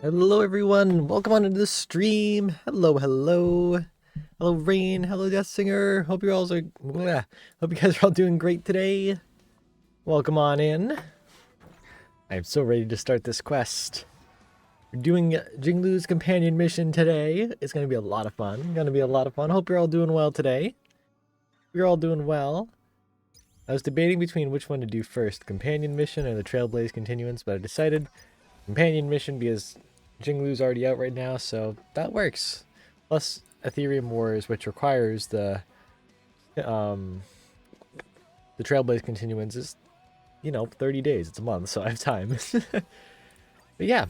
Hello everyone, welcome on into the stream. Hello. Hello Rain, hello Death Singer. Hope you all hope you guys are all doing great today. Welcome on in. I'm so ready to start this quest. We're doing Jingliu's companion mission today. It's gonna be a lot of fun. Hope you're all doing well today. You're all doing well. I was debating between which one to do first, companion mission or the Trailblaze continuance, but I decided companion mission because Jingliu's already out right now, so that works. Plus Ethereum Wars, which requires the Trailblaze continuance, is 30 days. It's a month, so I have time. But yeah,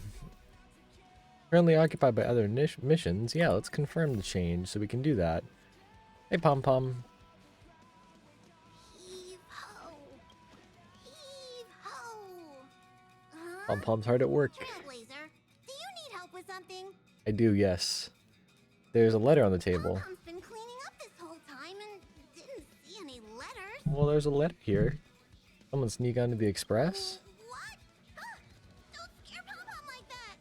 currently occupied by other missions. Yeah, let's confirm the change so we can do that. Hey Pom Pom. Pom Pom's hard at work. Trailblazer, do you need help with something? I do, yes. There's a letter on the table. Mom's been cleaning up this whole time and didn't see any letters. Well, there's a letter here. Someone sneak onto the express? What? Don't scare Pom-Pom like that.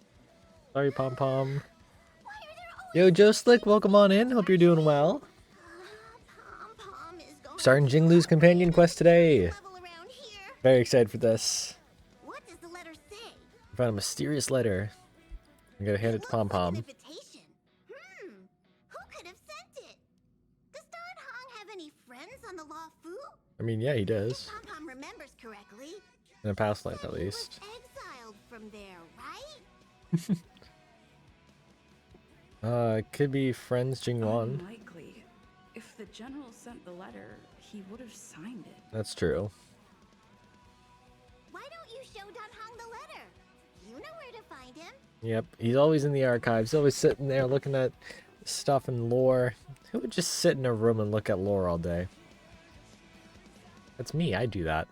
Sorry, Pom Pom. Why are there always... Yo, Joe Slick, welcome on in. Hope you're doing well. Pom-Pom is going Starting Jingliu's companion quest today. level around here. Very excited for this. What does the letter say? I found a mysterious letter. I'm gonna hand it to Pom Pom. Like an invitation. Who could have sent it? Does Don Hong have any friends on the Law Fu? I mean, yeah, he does. Pom-Pom remembers correctly. In a past life, at He least. was exiled from there, right? It could be friends Jingwan. Unlikely. If the general sent the letter, he would have signed it. That's true. Why don't you show Don Hong the letter? You know where to find him. Yep, he's always in the archives, always sitting there looking at stuff and lore. Who would just sit in a room and look at lore all day? That's me, I do that.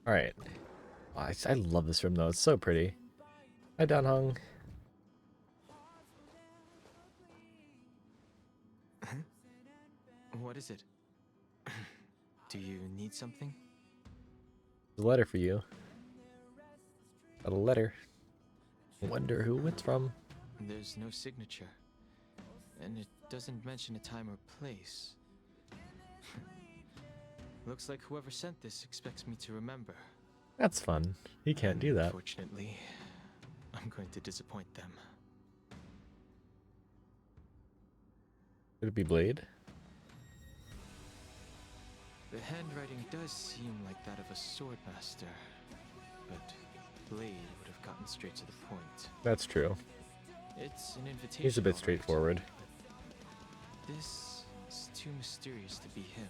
Alright. Oh, I love this room though, it's so pretty. Hi, Don Hung. What is it? Do you need something? There's a letter for you. Got a letter. Wonder who it's from. There's no signature. And it doesn't mention a time or place. Looks like whoever sent this expects me to remember. That's fun. He can't do that. Unfortunately, I'm going to disappoint them. Could it be Blade? The handwriting does seem like that of a sword master, but Blade would have gotten straight to the point. That's true. It's an invitation. He's a bit all right. straightforward. This is too mysterious to be him.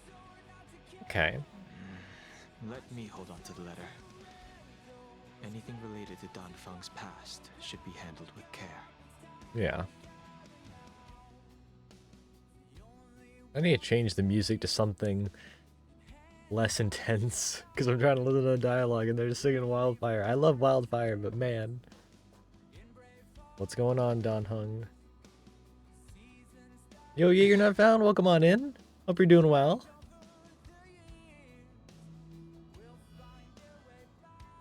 Okay. Let me hold on to the letter. Anything related to Don Feng's past should be handled with care. Yeah. I need to change the music to something less intense because I'm trying to listen to the dialogue and they're just singing Wildfire. I love Wildfire, but man. What's going on, Don Hung? Yo, yeah, you're not found. Welcome on in. Hope you're doing well.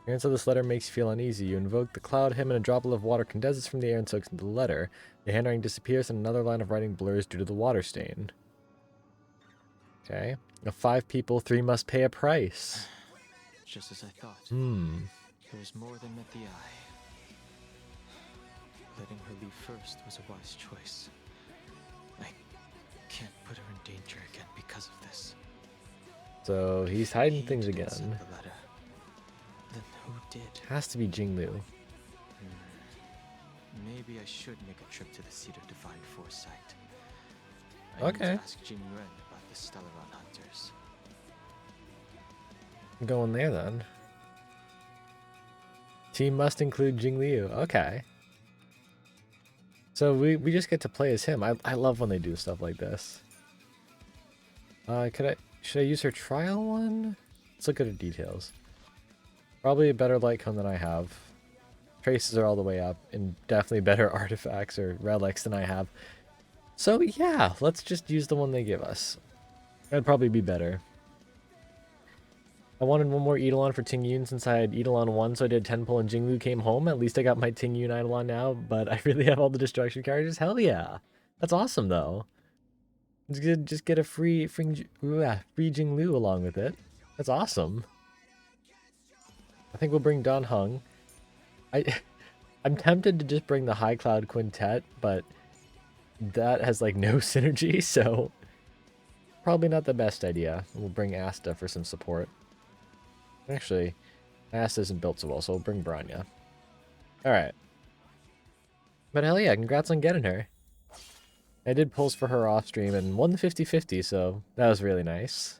Appearance of this letter makes you feel uneasy. You invoke the cloud hymn and a droplet of water condenses from the air and soaks into the letter. The handwriting disappears and another line of writing blurs due to the water stain. Okay. Of 5 people, 3 must pay a price. Just as I thought. There's more than met the eye. Letting her leave first was a wise choice. I can't put her in danger again because of this. So he's hiding He things didn't send again. the letter. Then who did? Has to be Jingliu. Maybe I should make a trip to the seat of divine foresight. I Okay. need to ask Jing Yuan about the Stellaron hunters. I'm going there then. Team must include Jingliu. Okay. So we just get to play as him. I love when they do stuff like this. Should I use her trial one? Let's look at her details. Probably a better light cone than I have. Traces are all the way up, and definitely better artifacts or relics than I have. So yeah, let's just use the one they give us. That'd probably be better. I wanted one more Eidolon for Ting Yun since I had Eidolon 1, so I did 10 pull and Jingliu came home. At least I got my Ting Yun Eidolon now, but I really have all the destruction characters. Hell yeah. That's awesome, though. Just get a free Jingliu along with it. That's awesome. I think we'll bring Don Hung. I'm tempted to just bring the High Cloud Quintet, but that has like no synergy, so probably not the best idea. We'll bring Asta for some support. Actually, Asta isn't built so well, so we'll bring Branya. Alright. But hell yeah, congrats on getting her. I did pulls for her off stream and won the 50-50, so that was really nice.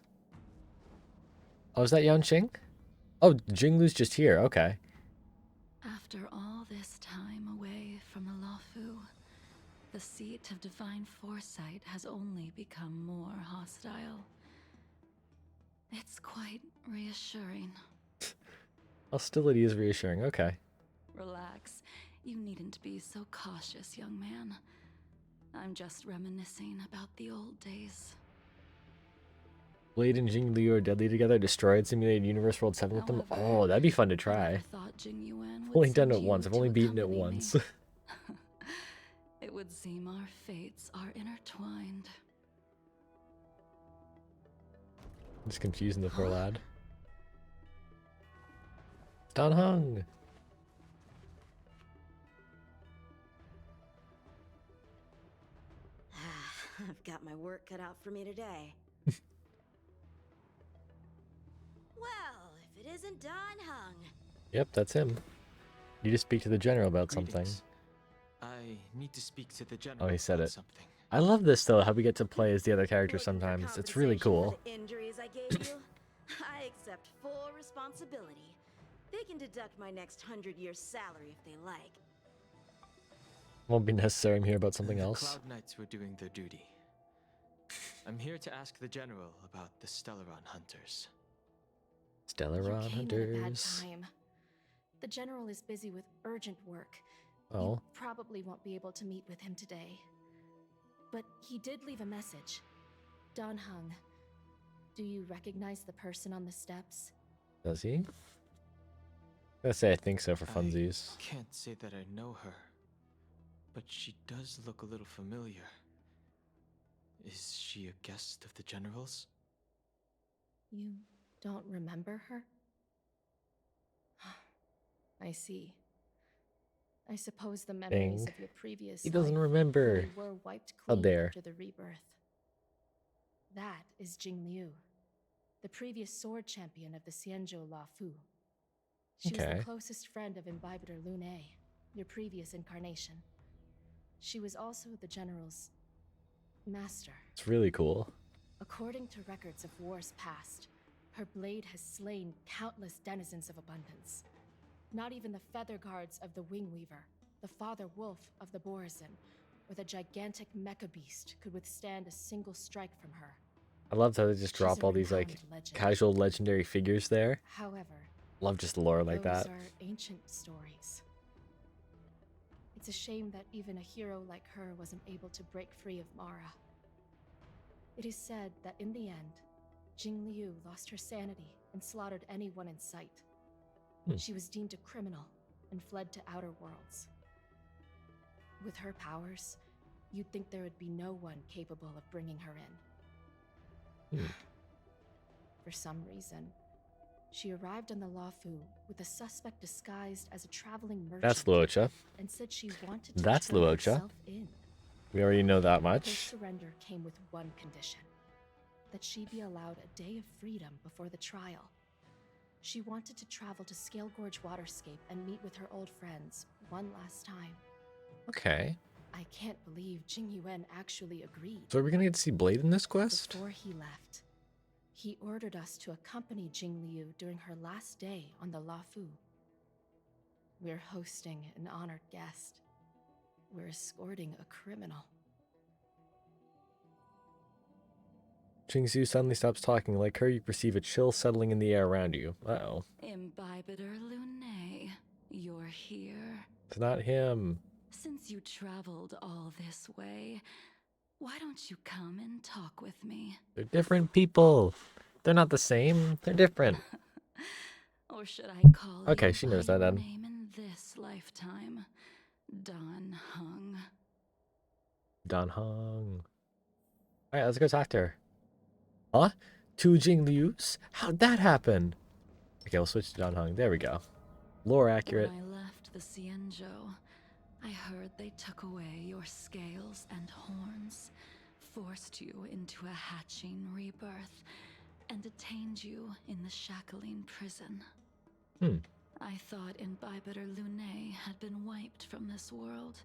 Oh, is that Yanqing? Oh, Jingliu's just here, okay. After all this time away from the Luofu, the seat of divine foresight has only become more hostile. It's quite reassuring. Hostility is reassuring, okay. Relax. You needn't be so cautious, young man. I'm just reminiscing about the old days. Blade and Jingliu are deadly together, destroyed simulated universe world 7 with them. Oh, that'd be fun to try. I've only done it once. I've only beaten it once. It would seem our fates are intertwined. Just confusing the poor lad. Don Hung. I've got my work cut out for me today. Well, if it isn't Don Hung. Yep, that's him. You just speak to the general about something. Greetings. I need to speak to the general. Oh, he said about it. Something. I love this though, how we get to play as the other characters Looking for sometimes. It's really compensation cool. for the injuries I gave you? I accept full responsibility. They can deduct my next 100-year salary if they like. Won't be necessary. I'm here about something The else. Cloud Knights were doing their duty. I'm here to ask the general about the Stellaron hunters. Stellaron You came at a bad Hunters. time. The general is busy with urgent work. Oh, You probably won't be able to meet with him today. But he did leave a message. Don Hung, do you recognize the person on the steps? does he? I'm gonna say I think so for funsies. I can't say that I know her, but she does look a little familiar. Is she a guest of the general's? You don't remember her? I see. I suppose the memories Dang. of your previous He doesn't life remember. really were wiped How clean dare. after the rebirth. That is Jingliu, the previous sword champion of the Xianzhou Luofu. She was Okay. the closest friend of Imbibitor Lune, your previous incarnation. She was also the general's master. It's really cool. According to records of wars past, her blade has slain countless denizens of abundance. Not even the feather guards of the Wingweaver, the father wolf of the Borazin, or the gigantic mecha beast could withstand a single strike from her. I love how they just She's drop a all these like renowned legend. casual legendary figures there. However, Love just the lore like those that. are ancient stories. It's a shame that even a hero like her wasn't able to break free of Mara. It is said that in the end, Jingliu lost her sanity and slaughtered anyone in sight. She was deemed a criminal and fled to outer worlds. With her powers, you'd think there would be no one capable of bringing her in. For some reason, she arrived on the Luofu with a suspect disguised as a traveling merchant. That's Luocha. And said she wanted to That's turn Luocha. herself in. We already know that Her much. surrender came with one condition: that she be allowed a day of freedom before the trial. She wanted to travel to Scale Gorge Waterscape and meet with her old friends one last time. Okay. I can't believe Jing Yuan actually agreed. So are we gonna get to see Blade in this quest? Before he left, he ordered us to accompany Jingliu during her last day on the Luofu. We're hosting an honored guest. We're escorting a criminal. Jingsu suddenly stops talking. Like her, you perceive a chill settling in the air around you. Uh-oh. Imbibitor Lune, you're here. It's not him. Since you traveled all this way, why don't you come and talk with me? They're different people. They're not the same. They're different. Or should I call Okay, you she by knows that your then. name in this lifetime? Dan Hung. Don Hong. Alright, let's go talk to her. Huh? Two Jinglius? How'd that happen? Okay, we'll switch to Don Hong. There we go. Lore accurate. When I left the Cienjo, I heard they took away your scales and horns, forced you into a hatching rebirth, and detained you in the shackling prison. Hmm. I thought Imbibiter Lunae had been wiped from this world.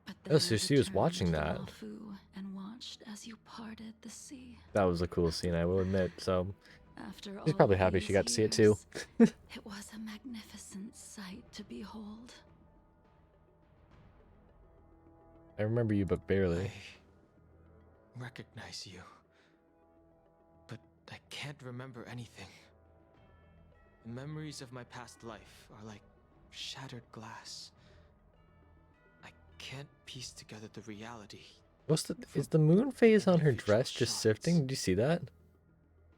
But then Oh, so I she was returned watching to that. Luofu and watched as you parted the sea. That was a cool scene, I will admit. So After she's all probably happy these she got to see it too. years, it was a magnificent sight to behold. I remember you, but barely. I recognize you, but I can't remember anything. The memories of my past life are like shattered glass. I can't piece together the reality. Is the moon phase on her individual dress just shots. shifting? Did you see that?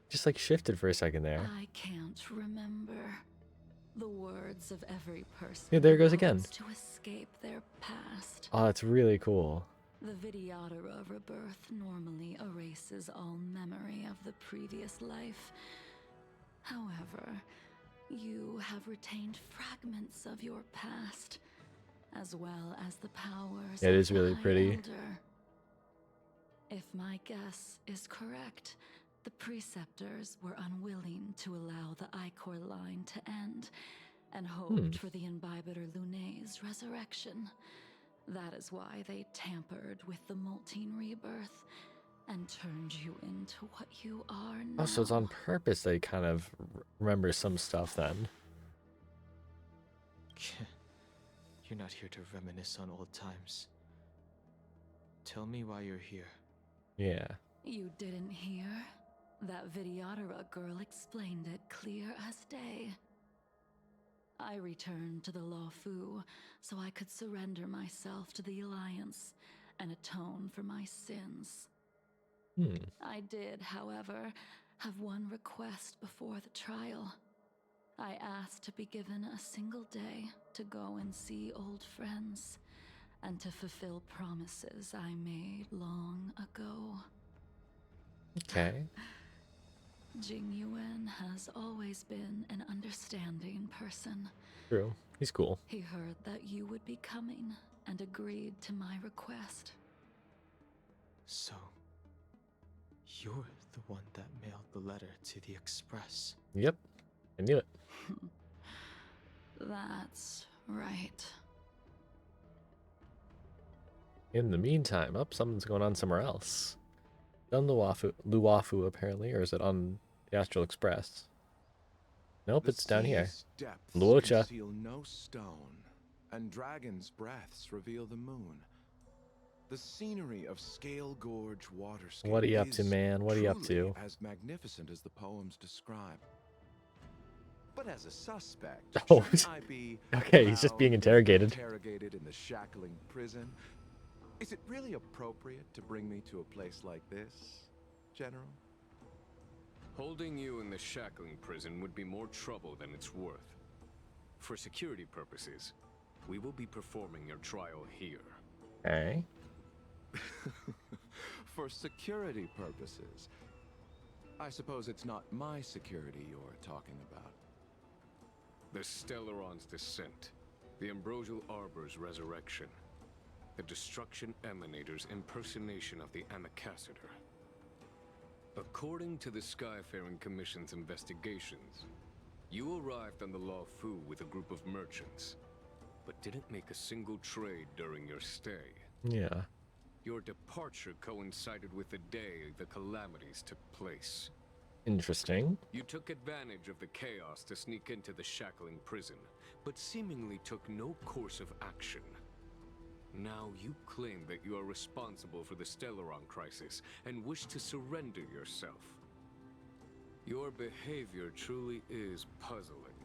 Just like shifted for a second there. I can't remember. The words of every person Yeah, there it goes again. hopes to escape their past. Oh, it's really cool. The Vidyadhara rebirth normally erases all memory of the previous life. However, you have retained fragments of your past, as well as the powers Yeah, it of is the really High pretty. Elder. If my guess is correct, the preceptors were unwilling to allow the Ichor line to end, and hoped for the Imbibiter Lunae's resurrection. That is why they tampered with the molting rebirth and turned you into what you are now. Oh, so it's on purpose they kind of remember some stuff then. You're not here to reminisce on old times. Tell me why you're here. Yeah. You didn't hear? That Vidyadhara girl explained it clear as day. I returned to the Luofu so I could surrender myself to the Alliance and atone for my sins. I did, however, have one request before the trial. I asked to be given a single day to go and see old friends, and to fulfill promises I made long ago. Okay. Jingliu has always been an understanding person. True. He's cool. He heard that you would be coming and agreed to my request. So, you're the one that mailed the letter to the Express. Yep. I knew it. That's right. In the meantime, something's going on somewhere else. On Luofu apparently, or is it on the Astral Express? Nope, it's down here. Depths Luocha. conceal no stone, and dragon's breaths reveal the moon. The scenery of Scale Gorge Waterscape. What are you up to, man? What are you up truly to? as magnificent as the poems describe. But as a suspect, Oh, shouldn't I be okay, he's just being interrogated. Interrogated in the shackling prison. Is it really appropriate to bring me to a place like this, General? Holding you in the shackling prison would be more trouble than it's worth. For security purposes, we will be performing your trial here. Okay. For security purposes. I suppose it's not my security you're talking about. The Stellaron's descent, the Ambrosial Arbor's resurrection, the Destruction Emanator's impersonation of the Amicassator. According to the Skyfaring Commission's investigations, you arrived on the Luofu with a group of merchants, but didn't make a single trade during your stay. Yeah. Your departure coincided with the day the calamities took place. Interesting. You took advantage of the chaos to sneak into the shackling prison, but seemingly took no course of action. Now you claim that you are responsible for the Stellaron crisis and wish to surrender yourself. Your behavior truly is puzzling.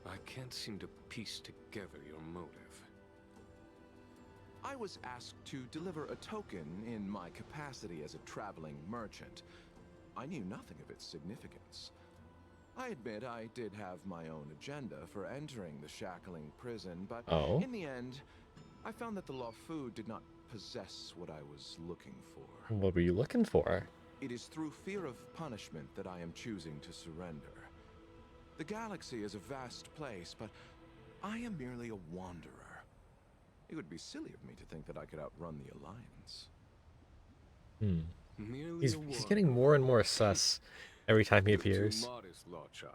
I can't seem to piece together your motive. I was asked to deliver a token in my capacity as a traveling merchant. I knew nothing of its significance. I admit I did have my own agenda for entering the shackling prison, but Oh? in the end, I found that the Luofu did not possess what I was looking for. What were you looking for? It is through fear of punishment that I am choosing to surrender. The galaxy is a vast place, but I am merely a wanderer. It would be silly of me to think that I could outrun the Alliance. Merely He's a getting more and more sus every time he You're appears. Too modest, Locha.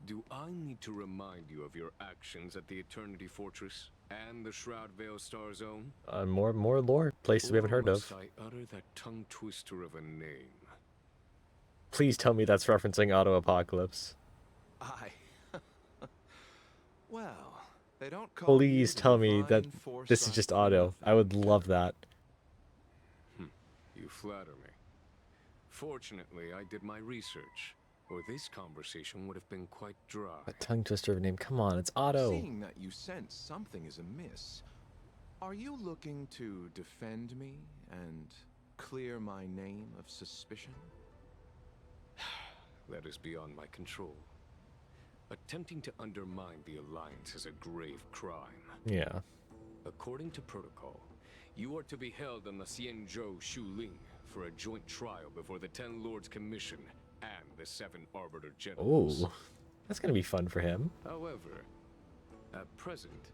Do I need to remind you of your actions at the Eternity Fortress and the Shroud Veil Star Zone? More lore places we haven't heard Or must of. I utter that tongue twister of a name? Please tell me that's referencing Auto Apocalypse. Well, they don't call you Please the tell me that divine this is foresight just for Auto. nothing. I would love that. You flatter me. Fortunately, I did my research, or this conversation would have been quite dry. A tongue twister of a name. Come on, it's Auto. Seeing that you sense something is amiss, are you looking to defend me and clear my name of suspicion? That is beyond my control. Attempting to undermine the Alliance is a grave crime. Yeah. According to protocol, you are to be held on the Xianzhou Shuling for a joint trial before the Ten Lords Commission and the Seven Arbiter Generals. Oh, that's gonna be fun for him. However, at present,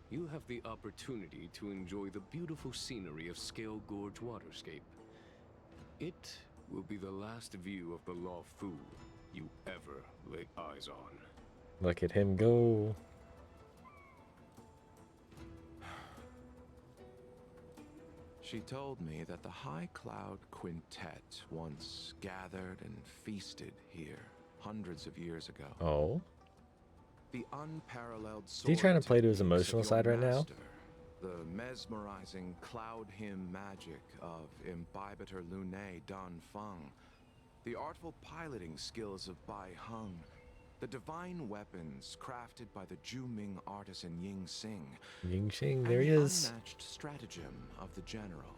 you have the opportunity to enjoy the beautiful scenery of Scale Gorge Waterscape. It will be the last view of the Luofu you ever lay eyes on. Look at him go. She told me that the High Cloud Quintet once gathered and feasted here hundreds of years ago. Oh? The unparalleled Is he trying to play to his techniques emotional of your side right now? master, the mesmerizing cloud hymn magic of Imbibitor Lunae Dan Feng, the artful piloting skills of Bai Heng, the divine weapons crafted by the Juming artisan Ying Xing, Ying Xing, and there he the is. unmatched stratagem of the general.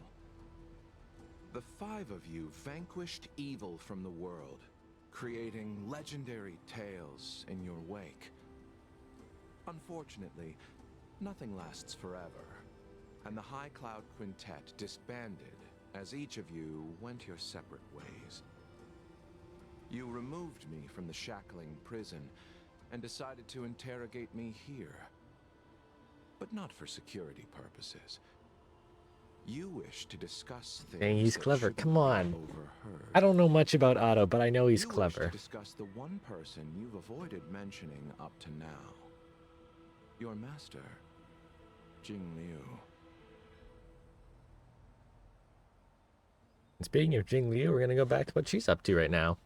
The five of you vanquished evil from the world, creating legendary tales in your wake. Unfortunately, nothing lasts forever, and the High Cloud Quintet disbanded as each of you went your separate ways. You removed me from the shackling prison and decided to interrogate me here. But not for security purposes. You wish to discuss things Dang, he's that clever. shouldn't Come be on. overheard. I don't know much about Otto, but I know he's You wish clever. to discuss the one person you've avoided mentioning up to now. Your master, Jingliu. And speaking of Jingliu, we're gonna go back to what she's up to right now.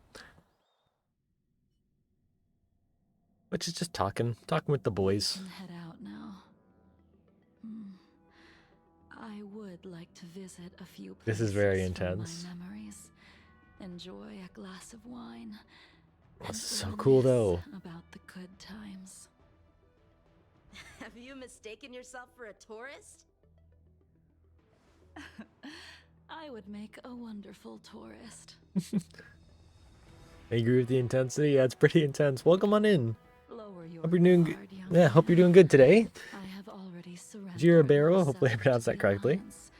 Which is just talking with the boys. Can head out now. I would like to visit a few This places is very from intense. my memories. Enjoy a glass of wine. That's and so cool, though. reminisce about the good times. Have you mistaken yourself for a tourist? I would make a wonderful tourist. I agree with the intensity. Yeah, it's pretty intense. Welcome on in. Lower your Hope you're doing guard, young Yeah, hope you're doing man. good today. I have already surrendered Jirabero, myself hopefully I to pronounced the that correctly. Alliance,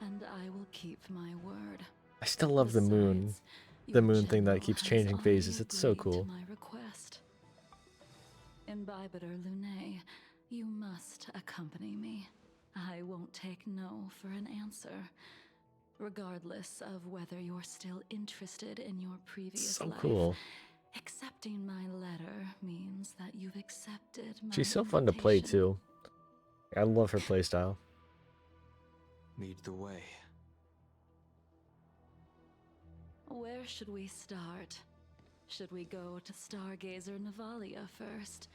and I will keep my word. I still love the moon. Besides, The your moon thing that general keeps has changing already phases. It's so agreed to cool. my request. Imbibitor Lunae, you must accompany me. I won't take no for an answer, regardless of whether you're still interested in your previous So life. cool. Accepting my letter means that you've accepted my She's so fun to play invitation. too. I love her playstyle. Lead the way. Where should we start? Should we go to Stargazer Navalia first,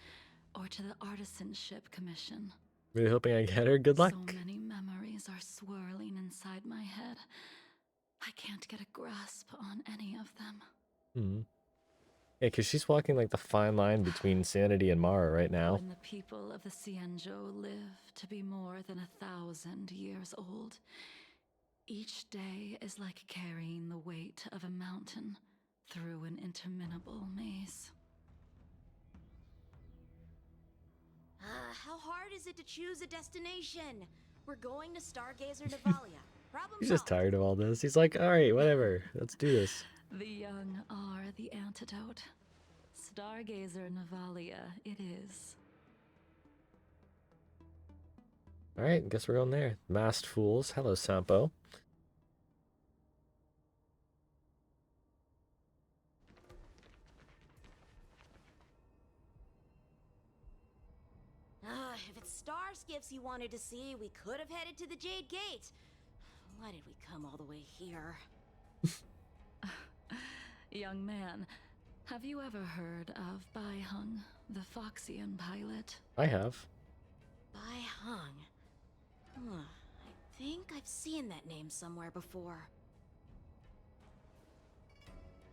or to the Artisanship Commission? Really hoping I get her. Good luck. So many memories are swirling inside my head. I can't get a grasp on any of them. Hmm. Yeah, because she's walking like the fine line between Sanity and Mara right now. When the people of the Xianzhou live to be more than 1,000 years old, each day is like carrying the weight of a mountain through an interminable maze. how hard is it to choose a destination? We're going to Stargazer Navalia. Problem He's just solved. tired of all this. He's like, all right, whatever. Let's do this. The young are the antidote. Stargazer Navalia it is. All right, guess we're going there. Masked Fools. Hello, Sampo. If it's star skiffs you wanted to see, we could have headed to the Jade Gate. Why did we come all the way here? Young man, have you ever heard of Bai Hung, the Foxian pilot? I have. Bai Hung. I think I've seen that name somewhere before.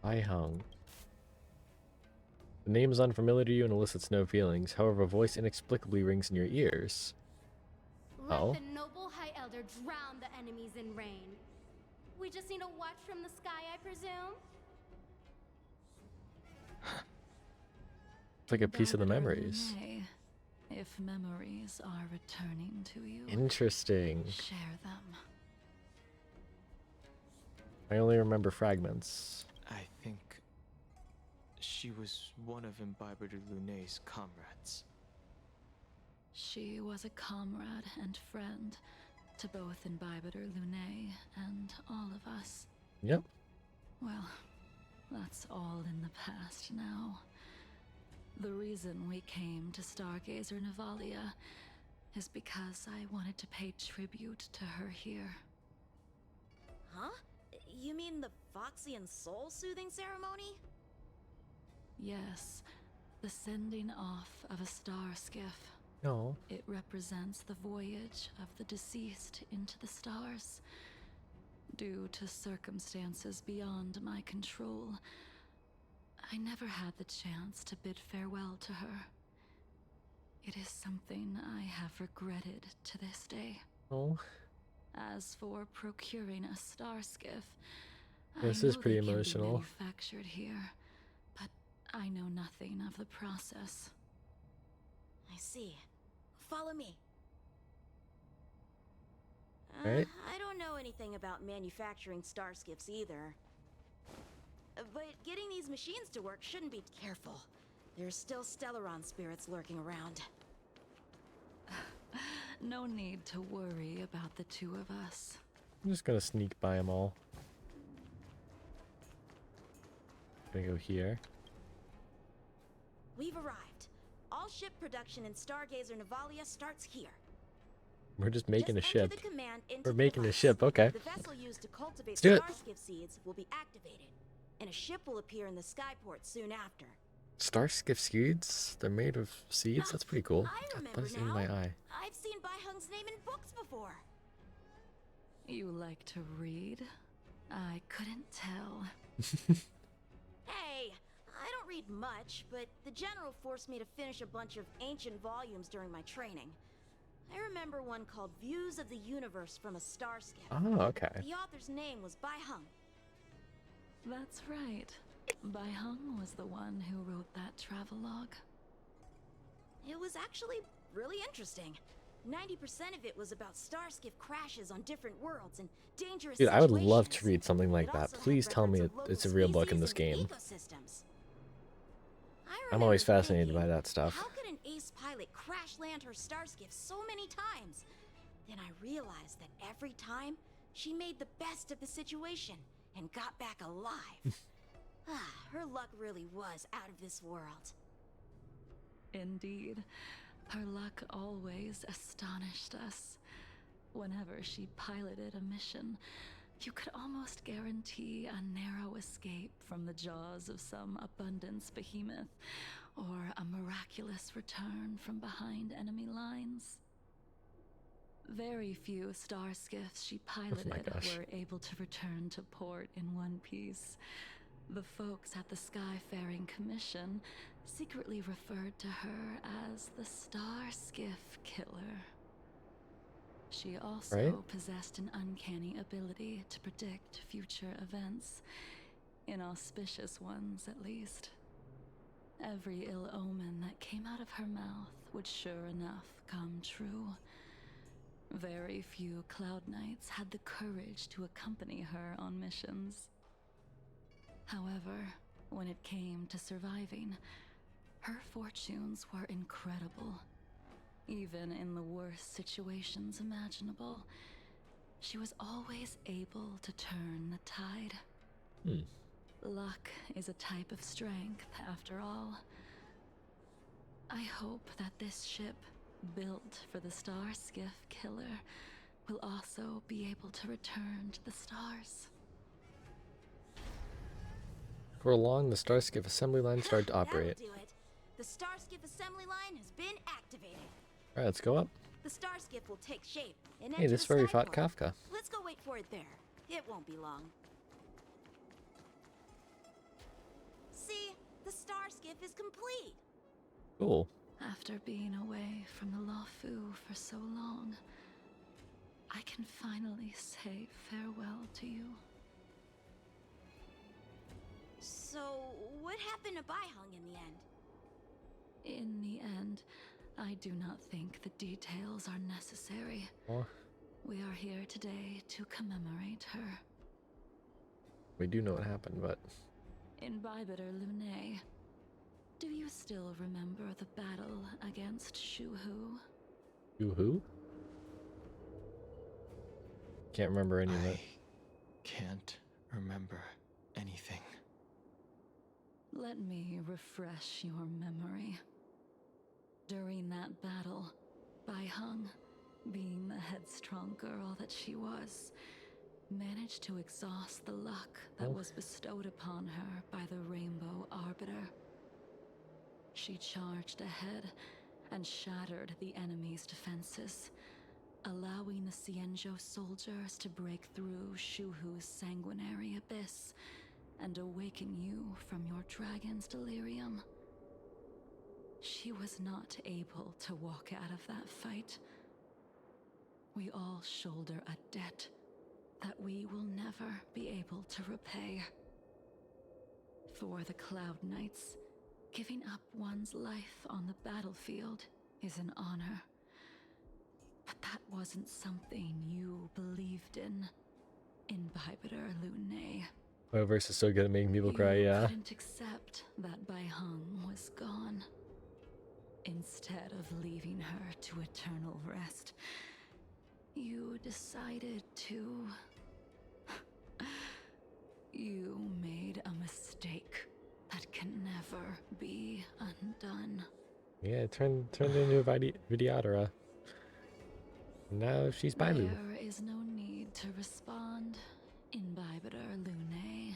I hung. The name is unfamiliar to you and elicits no feelings. However, a voice inexplicably rings in your ears. Let Oh. the noble High Elder drown the enemies in rain. We just need a watch from the sky, I presume? It's like a piece of the Barbador memories. Lunae, if memories are returning to you, Interesting. share them. I only remember fragments. I think she was one of Imbiber Lunae's comrades. She was a comrade and friend to both Imbibitor Lunae and all of us. Yep. Well, that's all in the past now. The reason we came to Stargazer Navalia is because I wanted to pay tribute to her here. Huh? You mean the Foxian soul-soothing ceremony? Yes, the sending off of a star skiff. No. It represents the voyage of the deceased into the stars. Due to circumstances beyond my control, I never had the chance to bid farewell to her. It is something I have regretted to this day. Oh. As for procuring a star skiff, This I is know pretty they can be emotional. manufactured here, but I know nothing of the process. I see. Follow me. Right. I don't know anything about manufacturing star skiffs either. But getting these machines to work shouldn't be careful. There's still Stellaron spirits lurking around. No need to worry about the two of us. I'm just gonna sneak by them all. Gonna go here. We've arrived. All ship production in Stargazer Navalia starts here. We're just making Just a enter ship. the command into We're the making a device. ship, okay. The vessel used to cultivate Let's do it. starskiff seeds will be activated, and a ship will appear in the skyport soon after. Starskiff seeds? They're made of seeds? That's pretty cool. I God, remember that's in now. my eye. I've seen Bai Hung's name in books before. You like to read? I couldn't tell. Hey, I don't read much, but the general forced me to finish a bunch of ancient volumes during my training. I remember one called Views of the Universe from a Starskiff. Oh, okay. The author's name was Bai Hung. That's right. Bai Hung was the one who wrote that travelogue. It was actually really interesting. 90% of it was about Starskiff crashes on different worlds and dangerous Dude, I would love to situations. read something like It that. also had Please tell me records of it's a local real book in species this and game. ecosystems. I'm always remember fascinated by thinking, that stuff. How could an ace pilot crash land her starskiff so many times? Then I realized that every time she made the best of the situation and got back alive. Her luck really was out of this world. Indeed, her luck always astonished us. Whenever she piloted a mission, you could almost guarantee a narrow escape from the jaws of some abundance behemoth, or a miraculous return from behind enemy lines. Very few star skiffs she piloted gosh. were able to return to port in one piece. The folks at the Skyfaring Commission secretly referred to her as the Star Skiff Killer. She also possessed an uncanny ability to predict future events, inauspicious ones at least. Every ill omen that came out of her mouth would sure enough come true. Very few Cloud Knights had the courage to accompany her on missions. However, when it came to surviving, her fortunes were incredible. Even in the worst situations imaginable, she was always able to turn the tide. Luck is a type of strength, after all. I hope that this ship, built for the Star Skiff Killer, will also be able to return to the stars. For long, the Starskiff assembly line started to operate. That'll do it. The Starskiff assembly line has been activated. Alright, let's go up. The Starskiff will take shape and Hey, enter this the furry fought skyport. Kafka. Let's go wait for it there. It won't be long. See, the Starskiff is complete. Cool. After being away from the Luofu for so long, I can finally say farewell to you. So, what happened to Baihung in the end? In the end, I do not think the details are necessary. Well, We are here today to commemorate her. we do know what happened, but... In Bybiter Lunae, do you still remember the battle against Shuhu? You who? Can't remember any of it. I can't remember anything. Let me refresh your memory. During that battle, Baihung, being the headstrong girl that she was, managed to exhaust the luck that was bestowed upon her by the Rainbow Arbiter. She charged ahead and shattered the enemy's defenses, allowing the Xianzhou soldiers to break through Shuhu's sanguinary abyss and awaken you from your dragon's delirium. She was not able to walk out of that fight. We all shoulder a debt that we will never be able to repay. For the Cloud Knights, giving up one's life on the battlefield is an honor. But that wasn't something you believed in Bybiter Lunae. Whoever's is so good at making people cry, You yeah. couldn't accept that Baihung was gone. Instead of leaving her to eternal rest, you decided to... You made a mistake that can never be undone. Yeah, it turned into a Vidyadhara. Now she's Bailu. There is no need to respond, Bybiter Lunae.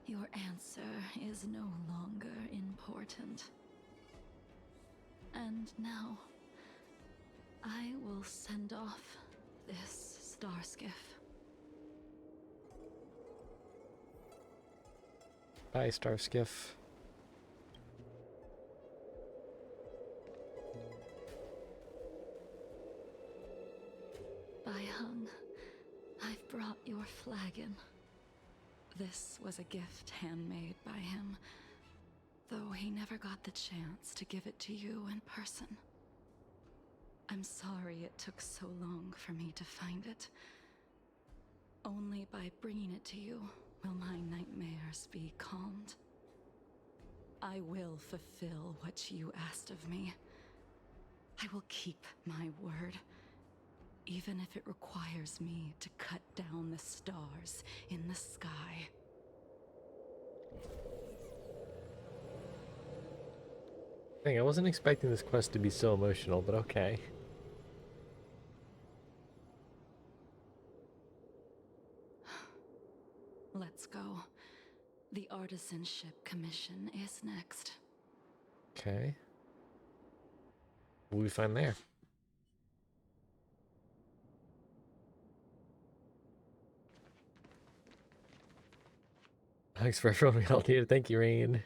Your answer is no longer important. And now, I will send off this Starskiff. Bye, Starskiff. Baihung, I've brought your flagon. This was a gift handmade by him, though he never got the chance to give it to you in person. I'm sorry it took so long for me to find it. Only by bringing it to you will my nightmares be calmed. I will fulfill what you asked of me. I will keep my word, even if it requires me to cut down the stars in the sky. Dang, I wasn't expecting this quest to be so emotional, but okay. Let's go. The artisanship commission is next. Okay. What will we find there? Thanks for everyone we all here. Thank you, Rain.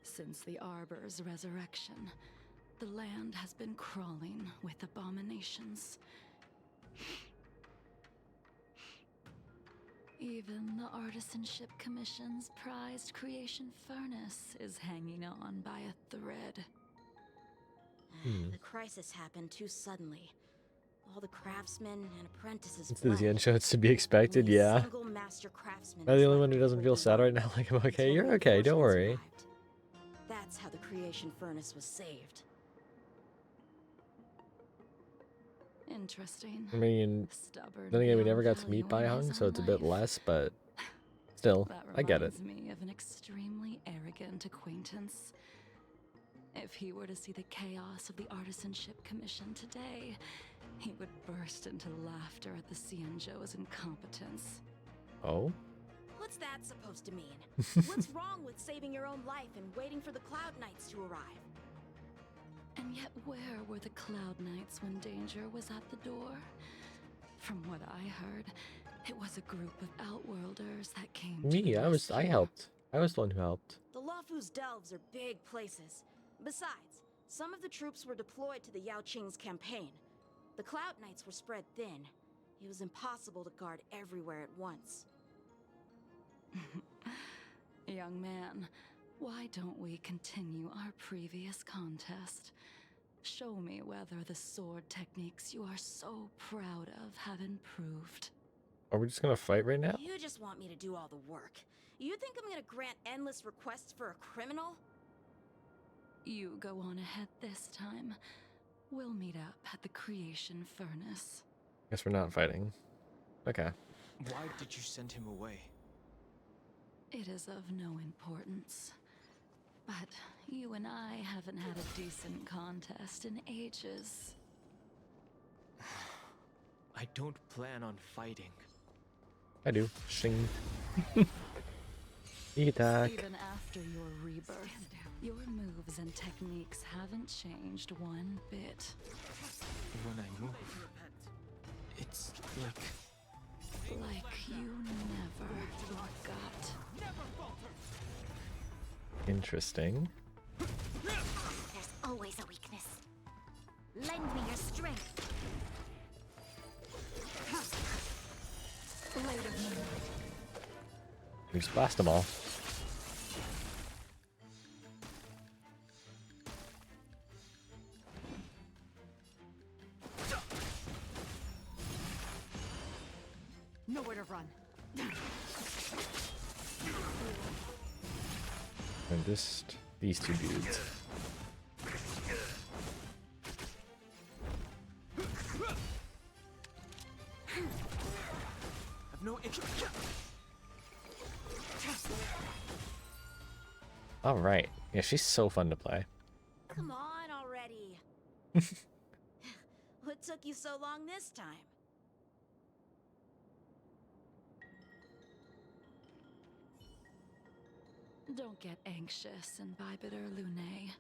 Since the Arbor's resurrection, the land has been crawling with abominations. Even the Artisanship Commission's prized creation furnace is hanging on by a thread. The crisis happened too suddenly. All the craftsmen and apprentices It's the fled. end show. It's to be expected, Only a yeah. single master craftsman Am I was the only left one who to doesn't hold feel the sad right line now? Like, I'm okay. until You're okay. Don't worry. reinforcements arrived. That's how the creation furnace was saved. Interesting. I mean, Stubborn then again, we never beyond got to meet valuing his Baihang, so own it's a bit life. less, but still, That I get it. reminds me of an extremely arrogant acquaintance. If he were to see the chaos of the Artisanship Commission today, he would burst into laughter at the Xianzhou's incompetence. Oh? What's that supposed to mean? What's wrong with saving your own life and waiting for the Cloud Knights to arrive? And yet where were the Cloud Knights when danger was at the door? From what I heard, it was a group of Outworlders that came to Me, the I rescue. helped. I was the one who helped. The Luofu's delves are big places. Besides, some of the troops were deployed to the Yao Qing's campaign. The Cloud Knights were spread thin. It was impossible to guard everywhere at once. Young man, why don't we continue our previous contest? Show me whether the sword techniques you are so proud of have improved. Are we just gonna fight right now? You just want me to do all the work. You think I'm gonna grant endless requests for a criminal? You go on ahead this time. We'll meet up at the creation furnace. Guess we're not fighting. Okay. Why did you send him away? It is of no importance. But you and I haven't had a decent contest in ages. I don't plan on fighting. I do. Shing. Attack. Even after your rebirth, your moves and techniques haven't changed one bit. When I move, it's Like you never forgot. Interesting. There's always a weakness. Lend me your strength. Blade of Moon. We just blast them all. Nowhere to run. And just these two dudes. I've no interest. All right. Yeah, she's so fun to play. Come on already. What took you so long this time? Don't get anxious, Imbibitor Lune.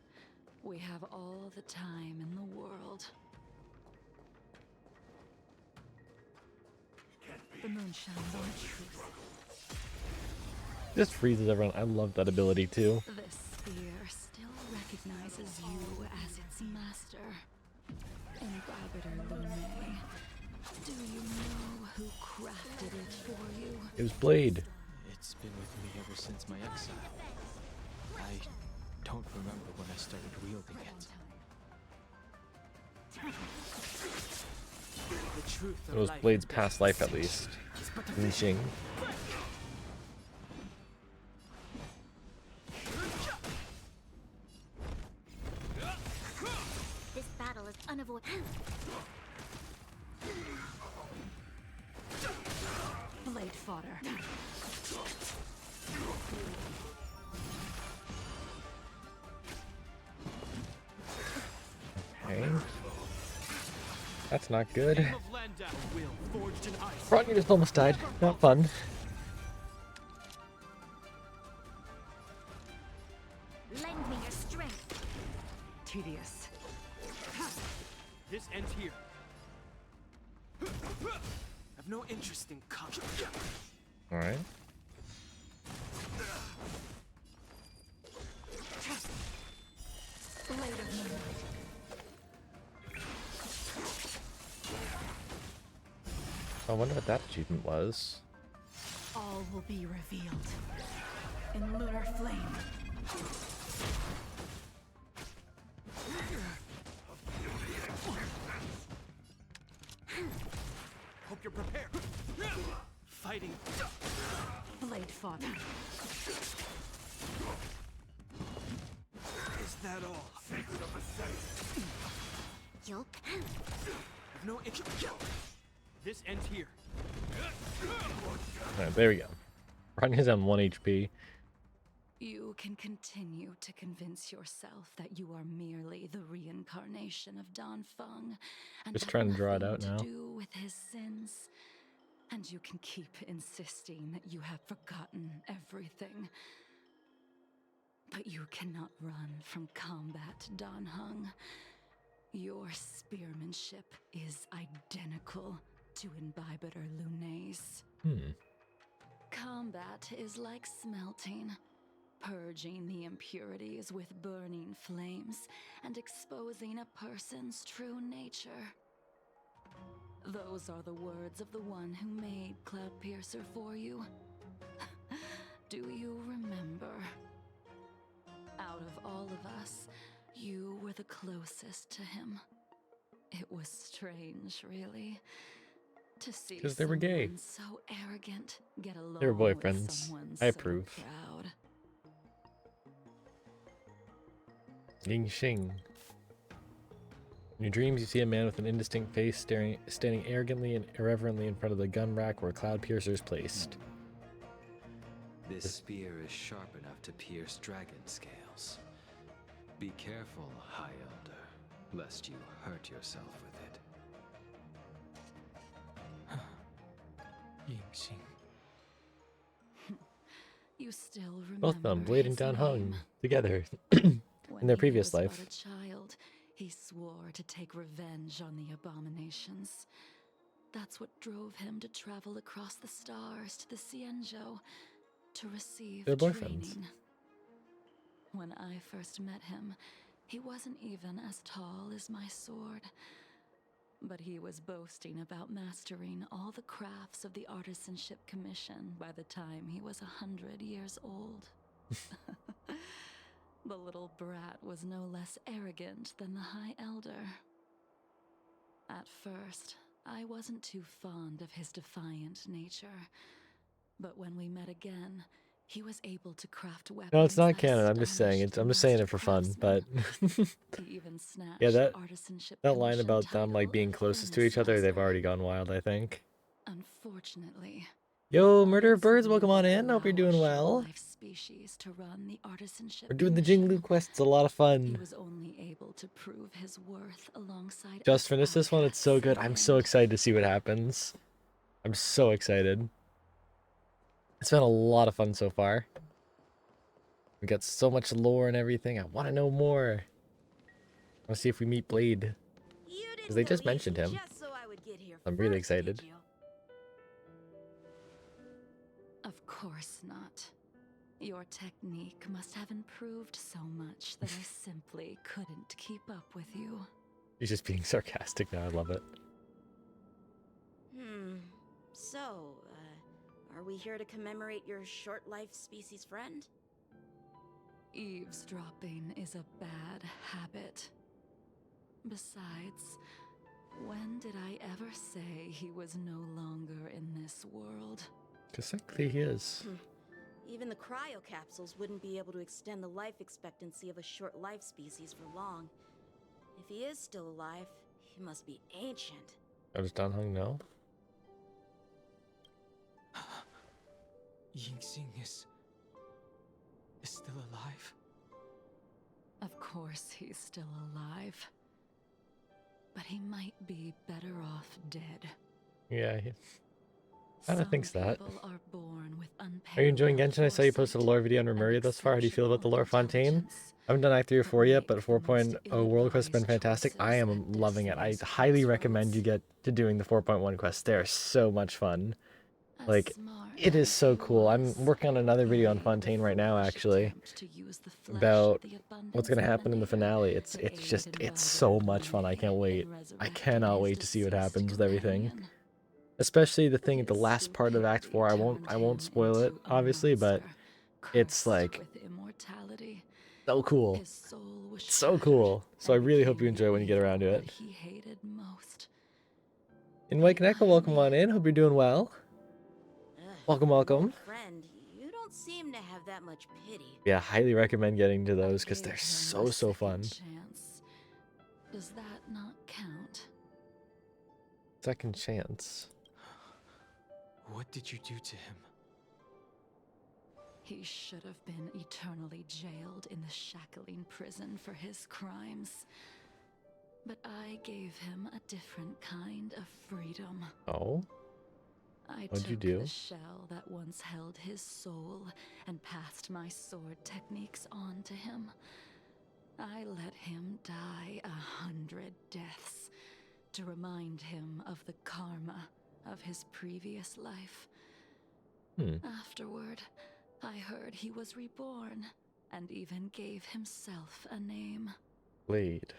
We have all the time in the world. The moon shines on truth. Just freezes everyone. I love that ability too. This spear still recognizes you as its master. Imbibitor Lune. Do you know who crafted it for you? It was Blade. It's been with me ever since my exile. I don't remember when I started wielding it. The truth It of was life Blade's and death past life at is least. but a Wu Xing. This battle is unavoidable. Blade fodder. Okay. That's not good. of Landau, will forged in ice. Rodney just almost died. Not fun. Lend me your strength. Tedious. This ends here. I've no interest in combat. All right. Blade of Moon. I wonder what that achievement was. All will be revealed in lunar flame. Hope you're prepared. Fighting. Blade Father. Is that all? Yup. I've no interest. This ends here. Alright, there we go. Ron is on 1 HP. You can continue to convince yourself that you are merely the reincarnation of Dan Feng and Just have trying to draw it out nothing now. to do with his sins. And you can keep insisting that you have forgotten everything. But you cannot run from combat, Dan Heng. Your spearmanship is identical to Imbibitor Lunay's. Combat is like smelting, purging the impurities with burning flames and exposing a person's true nature. Those are the words of the one who made Cloudpiercer for you. Do you remember? Out of all of us, you were the closest to him. It was strange, really, to see 'Cause they were gay. someone so arrogant get along They were with boyfriends. someone I so approve. proud. Ying Xing. In your dreams, you see a man with an indistinct face standing arrogantly and irreverently in front of the gun rack where Cloudpiercer is placed. This spear is sharp enough to pierce dragon scales. Be careful, High Elder, lest you hurt yourself with it. Yingxing. You still remember Both of them, Blade and his Dan Heng, name. together. When their he previous was life. but a child, he swore to take revenge on the abominations. That's what drove him to travel across the stars to the Xianzhou to receive They're boyfriends. training. When I first met him, he wasn't even as tall as my sword. But he was boasting about mastering all the crafts of the Artisanship Commission by the time he was 100 years old. The little brat was no less arrogant than the High Elder. At first, I wasn't too fond of his defiant nature. But when we met again, he was able to craft weapons. No, it's not that canon. I'm just saying astonished it. I'm just saying master it for fun. But craftsmen. He even snatched yeah, that Artisanship that line Commission about them like title being of closest to Furnace each other, they've Master. already gone wild, I think. Unfortunately, Yo, Murder of Birds, we welcome on would in. Hope you're allow a doing well. short-life species to run the Artisanship We're doing the Commission. Jingliu quest. It's a lot of He fun. was only able to prove his worth alongside Just us finished this one. It's so outcasts good. in the I'm so end. excited to see what happens. I'm so excited. It's been a lot of fun so far. We got so much lore and everything. I want to know more. I want to see if we meet Blade. You didn't they go just mentioned easy him. just so I would get here I'm really first, did excited. you? Of course not. Your technique must have improved so much that I simply couldn't keep up with you. He's just being sarcastic now. I love it. So, are we here to commemorate your short-life species friend? Eavesdropping is a bad habit. Besides, when did I ever say he was no longer in this world? Because technically he is. Even the cryocapsules wouldn't be able to extend the life expectancy of a short-life species for long. If he is still alive, he must be ancient. Oh, does Dan Heng know? Yingxing is still alive? Of course he's still alive. But he might be better off dead. Yeah, he kind of Some thinks that. people are born with Are you enjoying unparalleled Genshin? I saw you posted a foresight lore video on and Remuria thus far. How do you feel about the lore exceptional Fontaine? intelligence. I haven't done Act 3 or 4 yet, but Make the most 4.0 World Quest has been ill-advised fantastic. I am choices that loving it. I disgrace highly recommend crossroads. you get to doing the 4.1 quests. They're so much fun. As Like, smart it is as so he cool. I'm was, working on another he video on made the Fontaine right now, foolish actually, attempt to use the flesh about of the what's abundance going to happen in the emanator finale. to aid It's in so Barbara much fun. I can't Blade wait. in I resurrecting cannot his wait to see what deceased happens with everything. companion. Especially the thing at the last part of Act 4. I won't spoil it, obviously, but it's like immortality. so cool. His soul was So shattered cool. So I and really hope became you the enjoy when you get evil around to that it. he hated most. And Mike Neko, welcome on in. Hope you're doing well. Ugh, Welcome, welcome. friend, you don't seem to have that much pity. Yeah, highly recommend getting to I those because gave they're him so, a so second fun. chance. Does that not count? Second chance. What did you do to him? He should have been eternally jailed in the shackling prison for his crimes. But I gave him a different kind of freedom. Oh? I What'd you took do? the shell that once held his soul and passed my sword techniques on to him. I let him die 100 deaths to remind him of the karma of his previous life. Afterward, I heard he was reborn and even gave himself a name. Blade.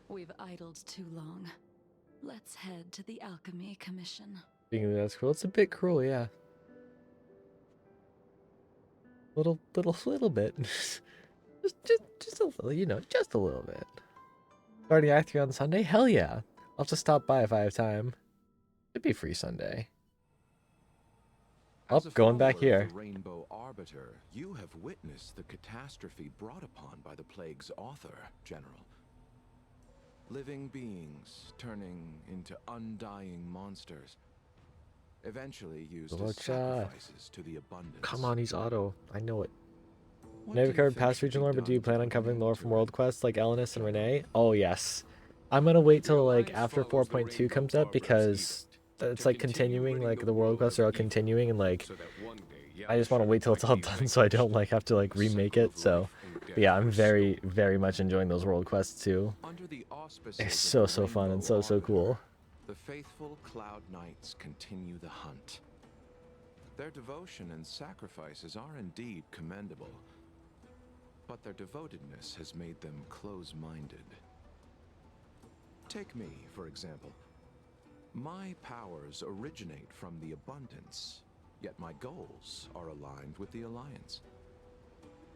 We've idled too long. Let's head to the Alchemy Commission. Speaking of that's cool. It's a bit cruel, yeah. Little bit. just a little, you know, just a little bit. Starting Act 3 on Sunday? Hell yeah. I'll just stop by if I have time. It'd be free Sunday. Oh, going back follower here. of the Rainbow Arbiter, you have witnessed the catastrophe brought upon by the plague's author, General. Living beings turning into undying monsters, eventually used as sacrifices to the abundance. Come on, he's auto. I know it. What Never do you covered think past should region be lore, but do you done plan to on covering bring lore an from end to world it? quests like Elenis and Renee? Oh yes. I'm gonna wait till The like Alliance after follows the 4.2 Rainbow comes up Arbor's because edict it's to like continue continuing, ridding like the world world quests of are all evil, continuing, and like so that one day I just want to Yaoshua wait till it's might all be done so I don't like have to like the remake cycle it. of So life and but death yeah, I'm very restored. very much enjoying those world quests too. Under the auspices They're of so the fun and Rainbow so cool. Arbiter, the faithful Cloud Knights continue the hunt. Their devotion and sacrifices are indeed commendable, but their devotedness has made them close-minded. Take me, for example. My powers originate from the abundance, yet my goals are aligned with the Alliance.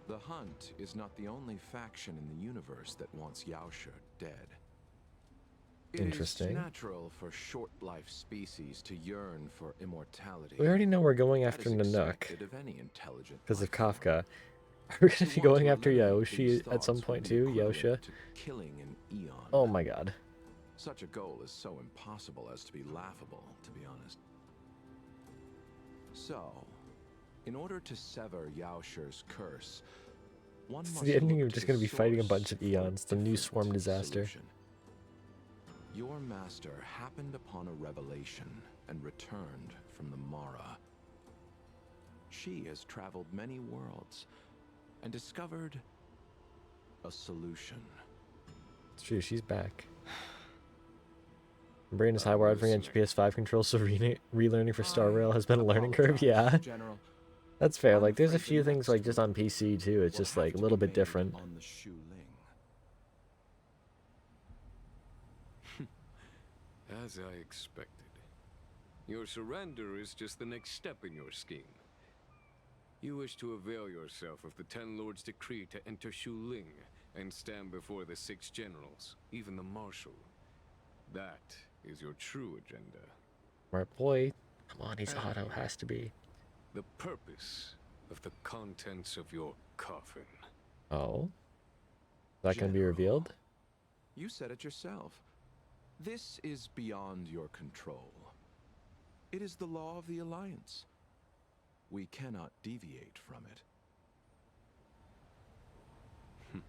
The Hunt is not the only faction in the universe that wants Yaoshua dead. Interesting. It is natural for short-life species to yearn for immortality. We already know we're going That after is Nanook expected of any intelligent because of life form. Kafka. Are we gonna To be want going to after eliminate these Yoshi at some thoughts would point be too? equivalent Yosha? to killing an eon. Oh my god. Such a goal is so impossible as to be laughable, to be honest. So, in order to sever Yaoshua's curse, one So must the ending, look you're to just the gonna be fighting a source bunch of for a eons. The new different swarm disaster. solution. Your master happened upon a revelation and returned from the Mara. She has traveled many worlds and discovered a solution. It's true, she's back. Brain is high wired for PS5 controls, so relearning for Star Rail has been a learning curve. Yeah, General. that's fair. I'm Like, there's a afraid the few things next like just on move PC too. It's will just have like a to little be bit made different. on the Shu Ling. As I expected. Your surrender is just the next step in your scheme. You wish to avail yourself of the Ten Lords' decree to enter Shu Ling and stand before the 6 generals, even the Marshal. That is your true agenda. Smart boy. Come on, he's Ah. auto. Has to be. The purpose of the contents of your coffin. Oh, is that gonna be General, revealed? You said it yourself. This is beyond your control. It is the law of the Alliance. We cannot deviate from it.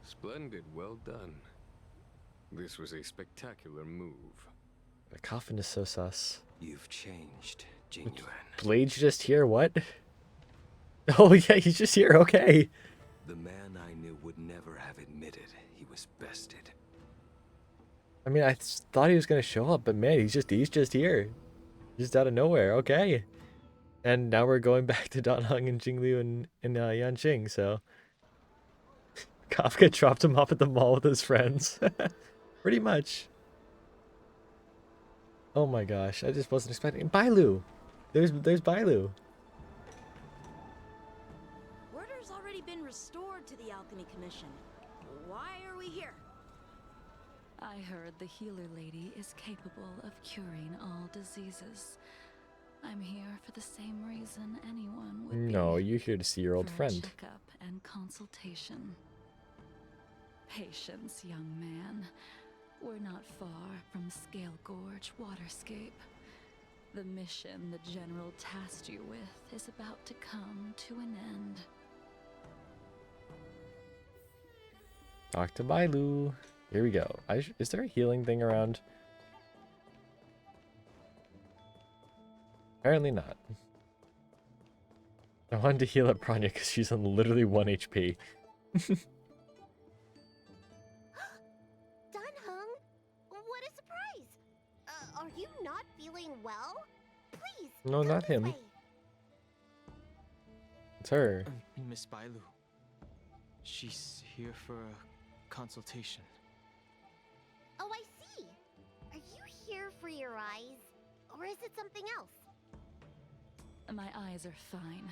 Splendid, well done. This was a spectacular move. The coffin is so sus. You've changed, Jingliu. Blade's just here. What? Oh yeah, he's just here. Okay. The man I knew would never have admitted he was bested. I mean, thought he was gonna show up, but man, he's just here, just out of nowhere. Okay. And now we're going back to Dan Heng and Jingliu and Yanqing. So Kafka dropped him off at the mall with his friends. Pretty much. Oh my gosh, I just wasn't expecting Bailu. There's Bailu. Order's already been restored to the Alchemy Commission. Why are we here? I heard the healer lady is capable of curing all diseases. I'm here for the same reason anyone would be. No, you're here to see your old for a friend. checkup and consultation. Patience, young man. We're not far from Scale Gorge Waterscape. The mission the General tasked you with is about to come to an end. Talk to Bailu. Here we go. Is there a healing thing around? Apparently not. I wanted to heal up Bronya because she's on literally 1 HP. Dunhung, what a surprise! Are you not feeling well? Please. No, come not this him. way. It's her. Miss Bailu. She's here for a consultation. Oh, I see. Are you here for your eyes, or is it something else? My eyes are fine.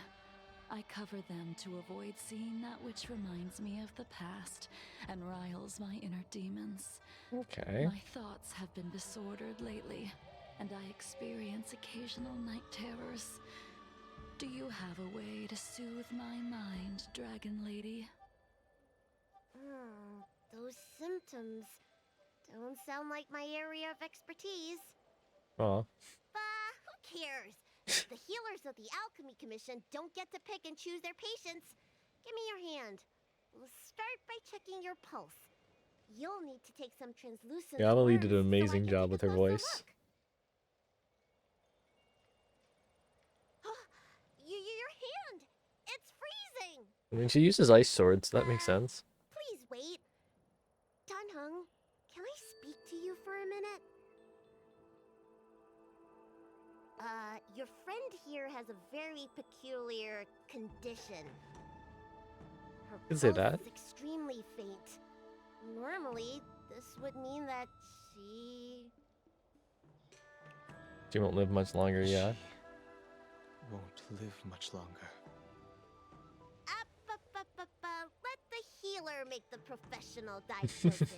I cover them to avoid seeing that which reminds me of the past and riles my inner demons. Okay. My thoughts have been disordered lately, and I experience occasional night terrors. Do you have a way to soothe my mind, Dragon Lady? Those symptoms don't sound like my area of expertise. Aw. Bah, who cares? The healers of the Alchemy Commission don't get to pick and choose their patients. Give me your hand. We'll start by checking your pulse. You'll need to take some translucent. Yeah, Amelie did an worms so I amazing can job take with a her closer voice. look. Your hand! It's freezing! I mean, she uses ice swords, so that makes sense. Please wait. Dunhung, can I speak to you for a minute? Your friend here has a very peculiar condition. Her You can say pulse that. is extremely faint. Normally, this would mean that she... She won't live much longer, yeah. She won't live much longer. Let the healer make the professional diagnosis.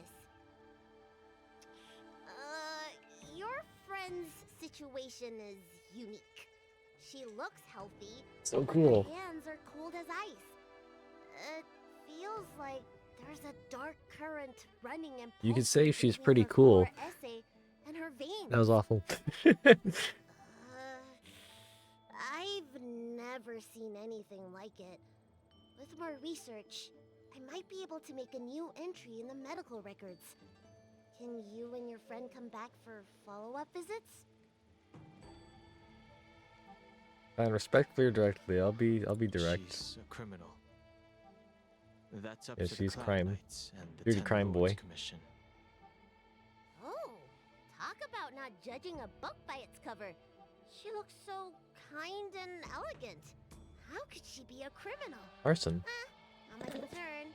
Your friend's situation is unique. She looks healthy. So cool. Her hands are cold as ice. It feels like there's a dark current running and You could pulsing say she's between pretty her cool. core essay and her veins. That was awful. I've never seen anything like it. With more research, I might be able to make a new entry in the medical records. Can you and your friend come back for follow-up visits? And respectfully or directly, I'll be direct. She's a criminal. That's up Yeah, to she's the Cloud crime. Knights and the You're the Ten crime Lords boy. Commission. Oh, talk about not judging a book by its cover. She looks so kind and elegant. How could she be a criminal? Arson. Not my concern.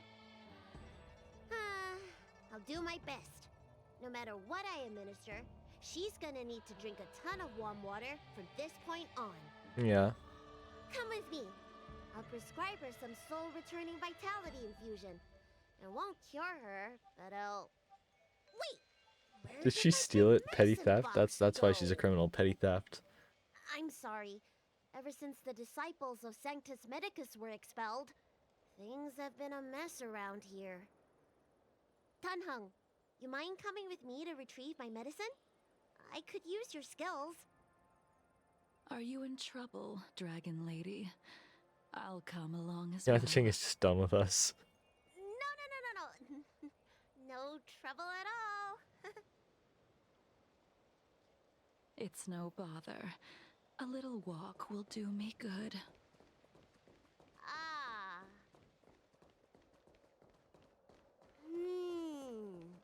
I'll do my best. No matter what I administer, she's gonna need to drink a ton of warm water from this point on. Yeah. Come with me. I'll prescribe her some soul-returning vitality infusion. It won't cure her, but I'll... Wait! Where Did she my steal big it? Petty medicine theft? box That's why she's a go? criminal. Petty theft. I'm sorry. Ever since the disciples of Sanctus Medicus were expelled, things have been a mess around here. Dunhung, you mind coming with me to retrieve my medicine? I could use your skills. Are you in trouble, Dragon Lady? I'll come along as Yeah, well. the Ching is just done with us. No. No trouble at all. It's no bother. A little walk will do me good.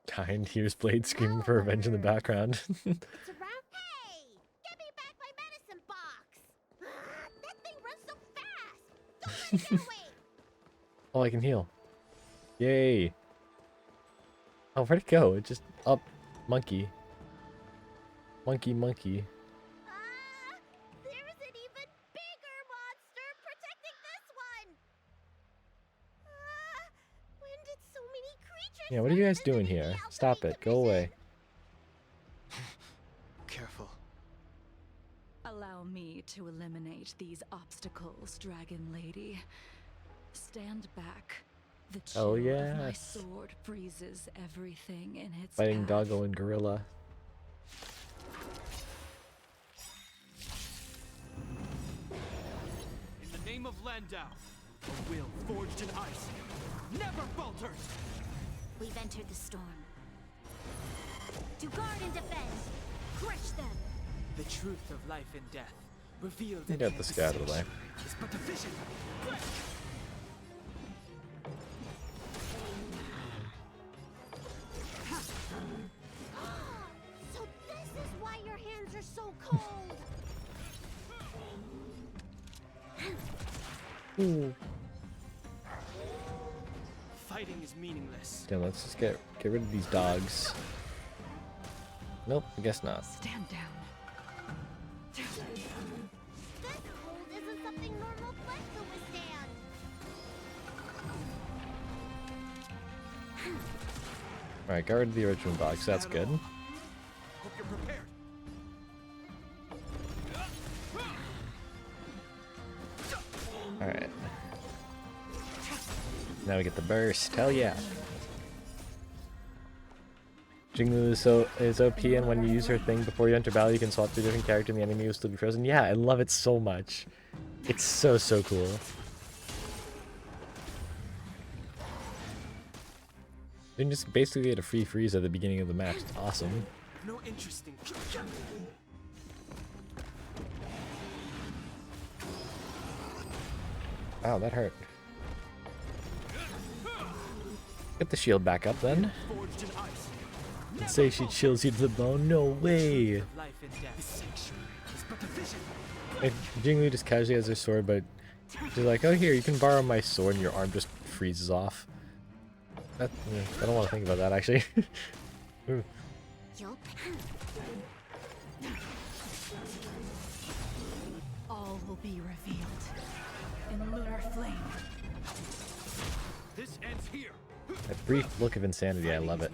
Kind hears Blade screaming for revenge in the background. It's around. Hey! Give me back my medicine box! That thing runs so fast! Don't let it get away! Oh, I can heal. Yay. Oh, where'd it go? It just up. Monkey. Monkey, monkey. Ah! There's an even bigger monster protecting this one! Ah! When did so many creatures Yeah, what are you rise guys doing into the here? alchemy Stop it. Go away. Careful. Allow me to eliminate these obstacles, Dragon Lady. Stand back. The chill Oh, of my yes. sword freezes everything in its Fighting path. Doggo and Gorilla. In the name of Landau, a will forged in ice never falters! We've entered the storm. To guard and defend, crush them. The truth of life and death, revealed in Get this guy out of the way. is but a vision. So this is why your hands are so cold! Ooh. Fighting is meaningless. Yeah, let's just get rid of these dogs. Nope, I guess not. Stand down. This cold isn't something normal flesh can withstand! Alright, got rid of the original dogs. That's good. Hope you're prepared. Alright. Now we get the burst. Hell yeah. Jingliu is OP, and when you use her thing before you enter battle, you can swap to a different character and the enemy will still be frozen. Yeah, I love it so much. It's so cool. You can just basically get a free freeze at the beginning of the match. It's awesome. No interest in. Wow, that hurt. Get the shield back up then. Forged in ice. And say she chills you to the bone. No way. Of life and death. This sanctuary is but a vision. Like, Jingliu just casually has her sword, but she's like, oh, here, you can borrow my sword, and your arm just freezes off. That, I don't want to think about that, actually. Ooh. Yup. All will be revealed in lunar flame. This ends here. That brief look of insanity, I love it.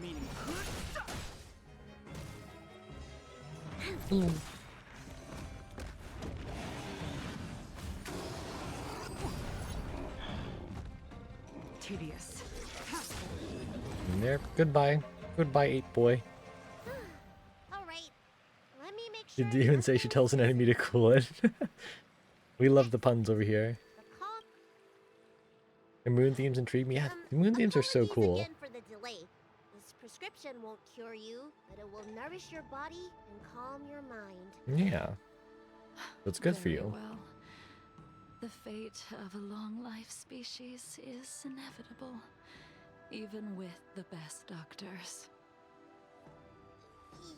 Tedious. And there, goodbye. Goodbye, 8 boy. Alright, let me make sure. Did you even say she tells an enemy to cool it? We love the puns over here. The calm. The moon themes intrigue me. Yeah, the moon themes are so Apologies cool. again for the delay. This prescription won't cure you, but it will nourish your body and calm your mind. Yeah. That's good for Very you. well. The fate of a long-life species is inevitable, even with the best doctors.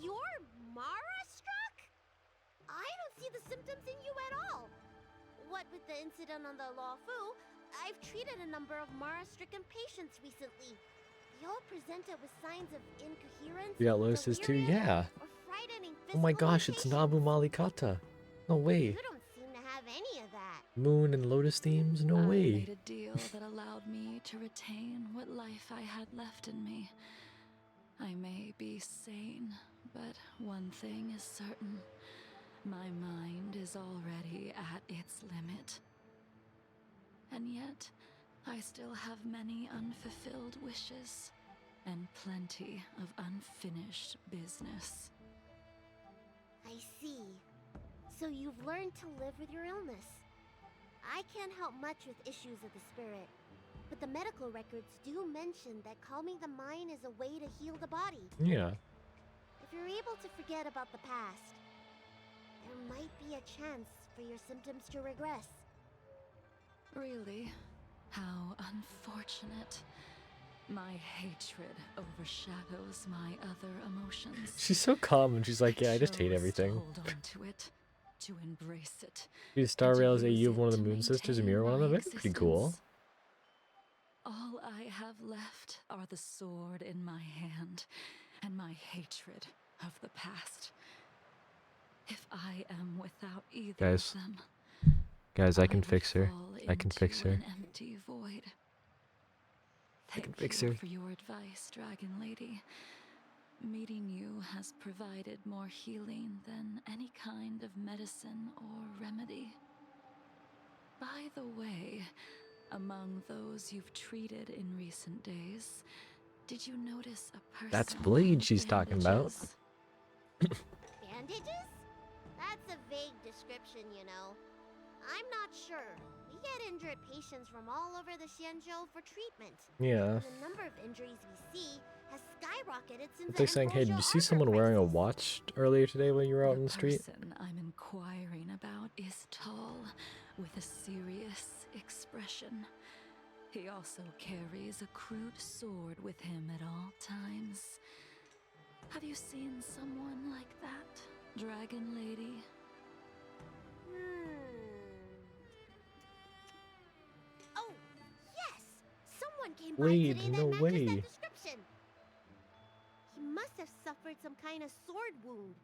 You're Mara struck? I don't see the symptoms in you at all. What with the incident on the Lawfu, I've treated a number of Mara-stricken patients recently. They all presented with signs of incoherence, You got Lotus's too? delirium, Yeah. or frightening Oh my physical gosh, it's limitations. Nabu Malikata. No way. You don't seem to have any of that. Moon and Lotus themes? No I way. made a deal that allowed me to retain what life I had left in me. I may be sane, but one thing is certain. My mind is already at its limit. And yet, I still have many unfulfilled wishes, and plenty of unfinished business. I see. So you've learned to live with your illness. I can't help much with issues of the spirit, but the medical records do mention that calming the mind is a way to heal the body. Yeah. If you're able to forget about the past, there might be a chance for your symptoms to regress. Really? How unfortunate. My hatred overshadows my other emotions. She's so calm and she's like, yeah, I just hate chose everything. To hold on to it, to embrace it. You Star and to Rails use AU of one of it the to Moon Sisters and maintain mirror one of them. my That'd be pretty cool. existence. All I have left are the sword in my hand and my hatred of the past. If I am without either Guys. of them, Guys, I can would fix her. fall I can fix into her. an empty void. I can Thank fix you her. for your advice, Dragon Lady. Meeting you has provided more healing than any kind of medicine or remedy. By the way, among those you've treated in recent days, did you notice a person That's Blade she's with talking about. bandages? Bandages? That's a vague description, you know. I'm not sure. We get injured patients from all over the Xianzhou for treatment. Yeah. And the number of injuries we see has skyrocketed since They're the saying, hey, did you Ambrosio see Archer someone wearing a crisis. watch earlier today when you were out in the street? person I'm inquiring about is tall, with a serious expression. He also carries a crude sword with him at all times. Have you seen someone like that, Dragon Lady? Oh, yes! Someone came by Blade, today no that matches way. that description. He must have suffered some kind of sword wound.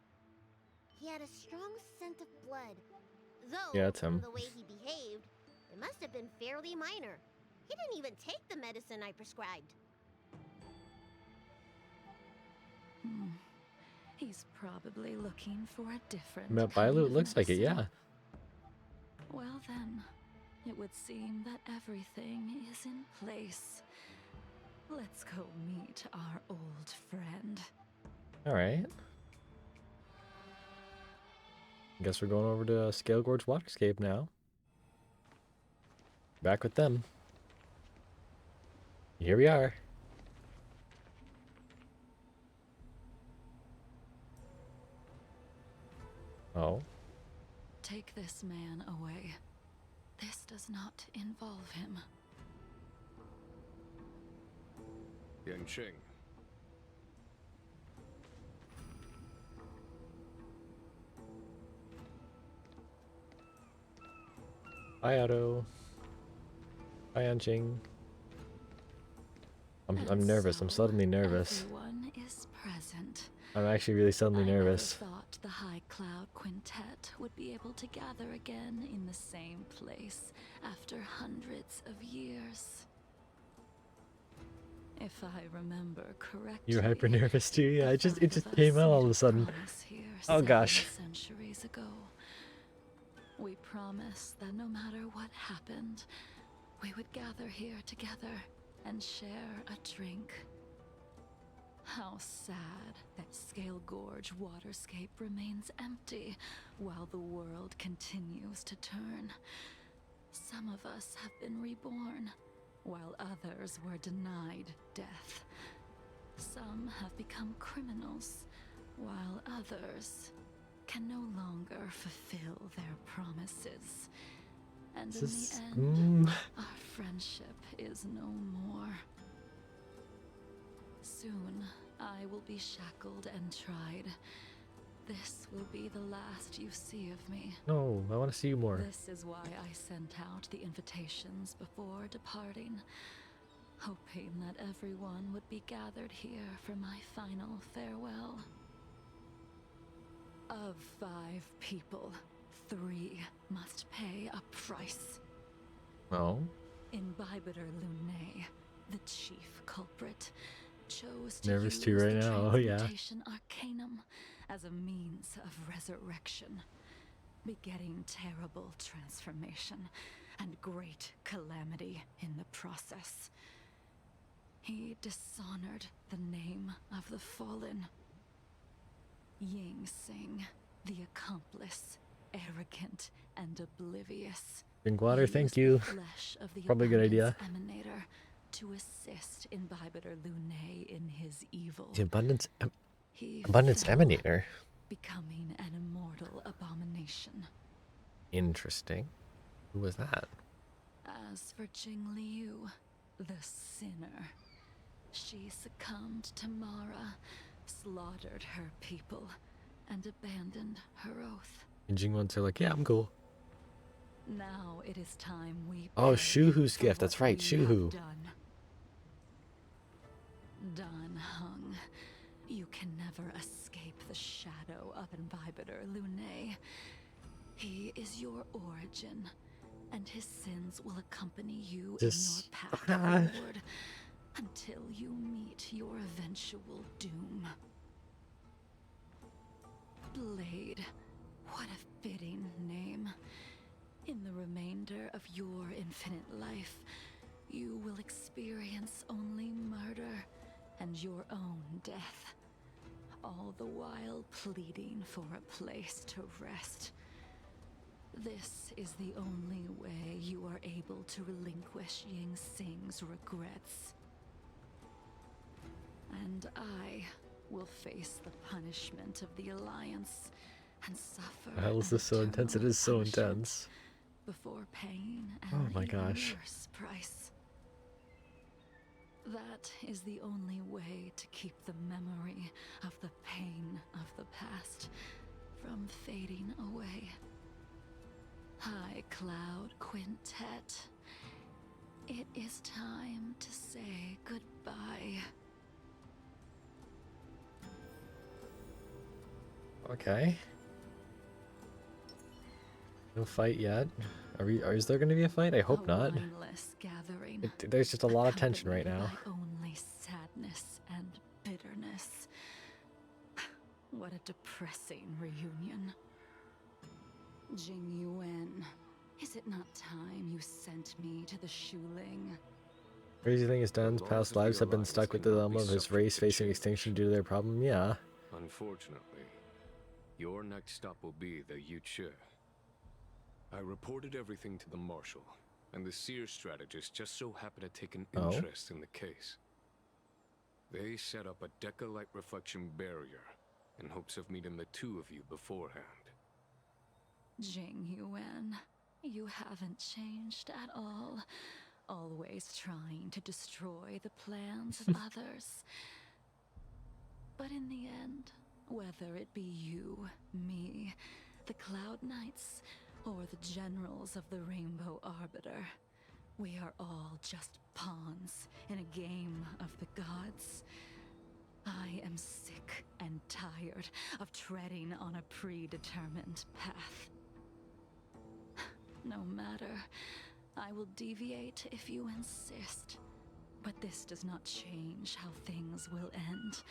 He had a strong scent of blood. Though, Yeah, it's him. from the way he behaved, it must have been fairly minor. He didn't even take the medicine I prescribed. He's probably looking for a different That kind Bailu of looks like it, medicine. yeah. Well then, it would seem that everything is in place. Let's go meet our old friend. Alright. Guess we're going over to Scale Gorge Waterscape now. Back with them. Here we are. Oh. Take this man away. This does not involve him. Yanqing. Hi, Otto. Hi, Anjing. I'm nervous. I'm suddenly nervous. Everyone is present. I'm actually really suddenly I never nervous. thought the High Cloud Quintet would be able to gather again in the same place after hundreds of years. If I remember correctly, You're hyper nervous too. Yeah, the it just five came us out all made of a sudden. promise here Oh 7 gosh. centuries ago. We promised that no matter what happened, we would gather here together and share a drink. How sad that Scale Gorge Waterscape remains empty while the world continues to turn. Some of us have been reborn, while others were denied death. Some have become criminals, while others can no longer fulfill their promises. And in This the end, is, our friendship is no more. Soon, I will be shackled and tried. This will be the last you see of me. No, I want to see you more. This is why I sent out the invitations before departing, hoping that everyone would be gathered here for my final farewell. Of 5 people, 3 must pay a price. Oh. Imbibitor Lunae, the chief culprit, chose to Nervous use too right the now. Oh, yeah. Transmutation Arcanum as a means of resurrection, begetting terrible transformation and great calamity in the process. He dishonored the name of the fallen. Ying Sing, the accomplice, arrogant and oblivious. Drinkwater, He thank used you. the flesh of the Probably a good idea. Abundance Emanator to assist Imbibitor Lunae in his evil. The Abundance He Abundance fell, Emanator. becoming an immortal abomination. Interesting. Who was that? As for Jingliu, the sinner, she succumbed to Mara, slaughtered her people, and abandoned her oath. And Jingwons are like, yeah, I'm cool. Now it is time we Oh, pay Shuhu's for gift. That's what right, we have Shuhu. done. Dan Heng, you can never escape the shadow of Imbibitor Lunae. He is your origin, and his sins will accompany you in your path forward until you meet your eventual doom. Blade, what a fitting name. In the remainder of your infinite life, you will experience only murder and your own death, all the while pleading for a place to rest. This is the only way you are able to relinquish Ying Sing's regrets. And I will face the punishment of the Alliance and suffer. How is this so intense? It is so intense. Before paying Oh my an gosh. even worse price. That is the only way to keep the memory of the pain of the past from fading away. High Cloud Quintet, it is time to say goodbye. Okay. No fight yet. Is there going to be a fight? I hope not. Gathering, There's just a lot of tension right now. by only sadness and bitterness. What a depressing reunion. Jingliu, is it not time you sent me to the Shuling? Crazy thing is, Dan's past lives have been stuck with the dilemma of his race facing extinction due to their problem. Yeah. Unfortunately, your next stop will be the Yuchi. I reported everything to the Marshal, and the Seer strategist just so happened to take an interest in the case. They set up a Deca-light reflection barrier in hopes of meeting the two of you beforehand. Jingliu, you haven't changed at all. Always trying to destroy the plans of others. But in the end, whether it be you, me, the Cloud Knights, or the generals of the Rainbow Arbiter, we are all just pawns in a game of the gods. I am sick and tired of treading on a predetermined path. No matter, I will deviate if you insist. But this does not change how things will end.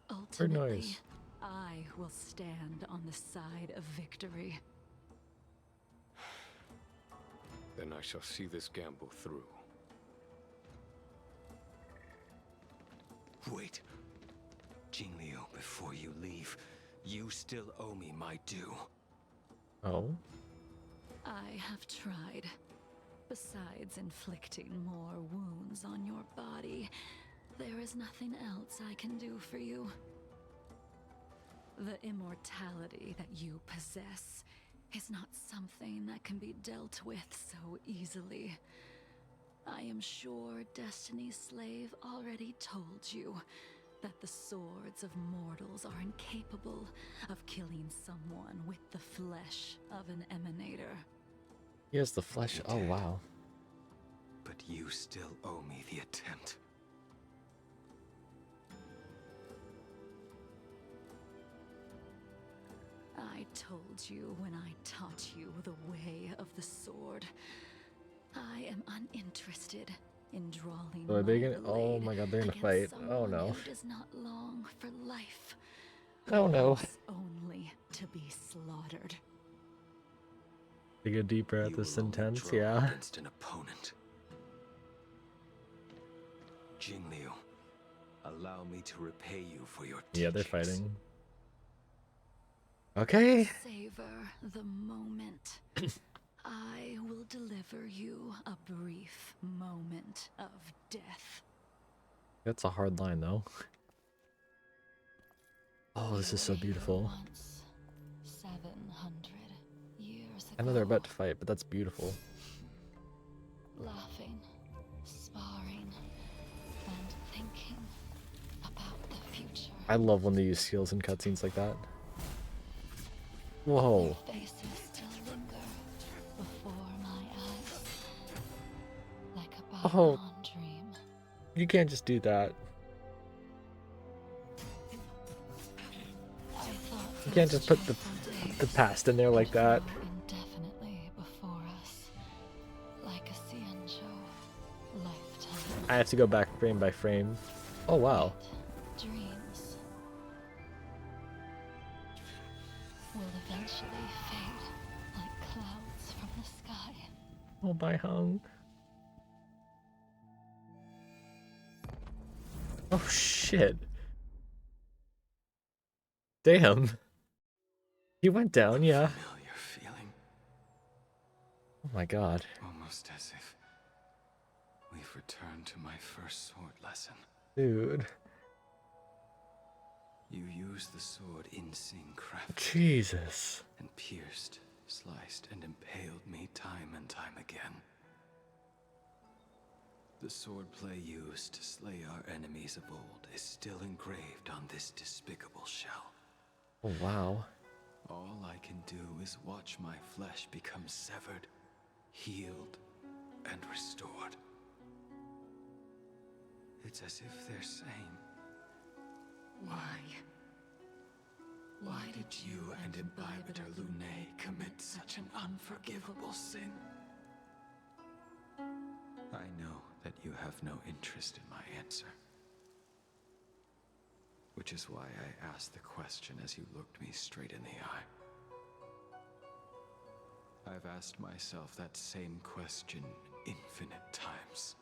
Ultimately, I will stand on the side of victory. Then I shall see this gamble through. Wait. Jingliu, before you leave, you still owe me my due. Oh? I have tried. Besides inflicting more wounds on your body, there is nothing else I can do for you. The immortality that you possess is not something that can be dealt with so easily. I am sure Destiny's Slave already told you that the swords of mortals are incapable of killing someone with the flesh of an emanator. He has the flesh. Oh, wow. But you still owe me the attempt. I told you when I taught you the way of the sword. I am uninterested in drawing So are they my gonna? Oh blade my God, they're gonna against fight. Oh someone no. who does not long for life. Oh no. Lives only to be slaughtered. Take a deep breath. You This is will only intense. draw Yeah. against an opponent. Jingliu, allow me to repay you for your teachings. Yeah, they're fighting. Okay. Savor the moment. I will deliver you a brief moment of death. That's a hard line, though. Oh, this is so beautiful. Once, 700 years ago. I know they're about to fight, but that's beautiful. Laughing, sparring, and thinking about the future. I love when they use skills in cutscenes like that. Whoa. Faces still linger before my eyes, like a Oh. bygone dream. You can't just do that. You can't just put the past in there like that. Indefinitely before us, like a Ciancho lifetime. I have to go back frame by frame. Oh wow. Dreams will eventually fade like clouds from the sky. Oh my hung. Oh shit. Damn. He went down, yeah. Familiar feeling, Oh my god. almost as if we've returned to my first sword lesson. Dude. You used the sword in syncraft Jesus. and pierced, sliced, and impaled me time and time again. The swordplay used to slay our enemies of old is still engraved on this despicable shell. Oh wow. All I can do is watch my flesh become severed, healed, and restored. It's as if they're saying, Why did you and Imbibitor Lunae commit such an unforgivable sin? I know that you have no interest in my answer. Which is why I asked the question as you looked me straight in the eye. I've asked myself that same question infinite times,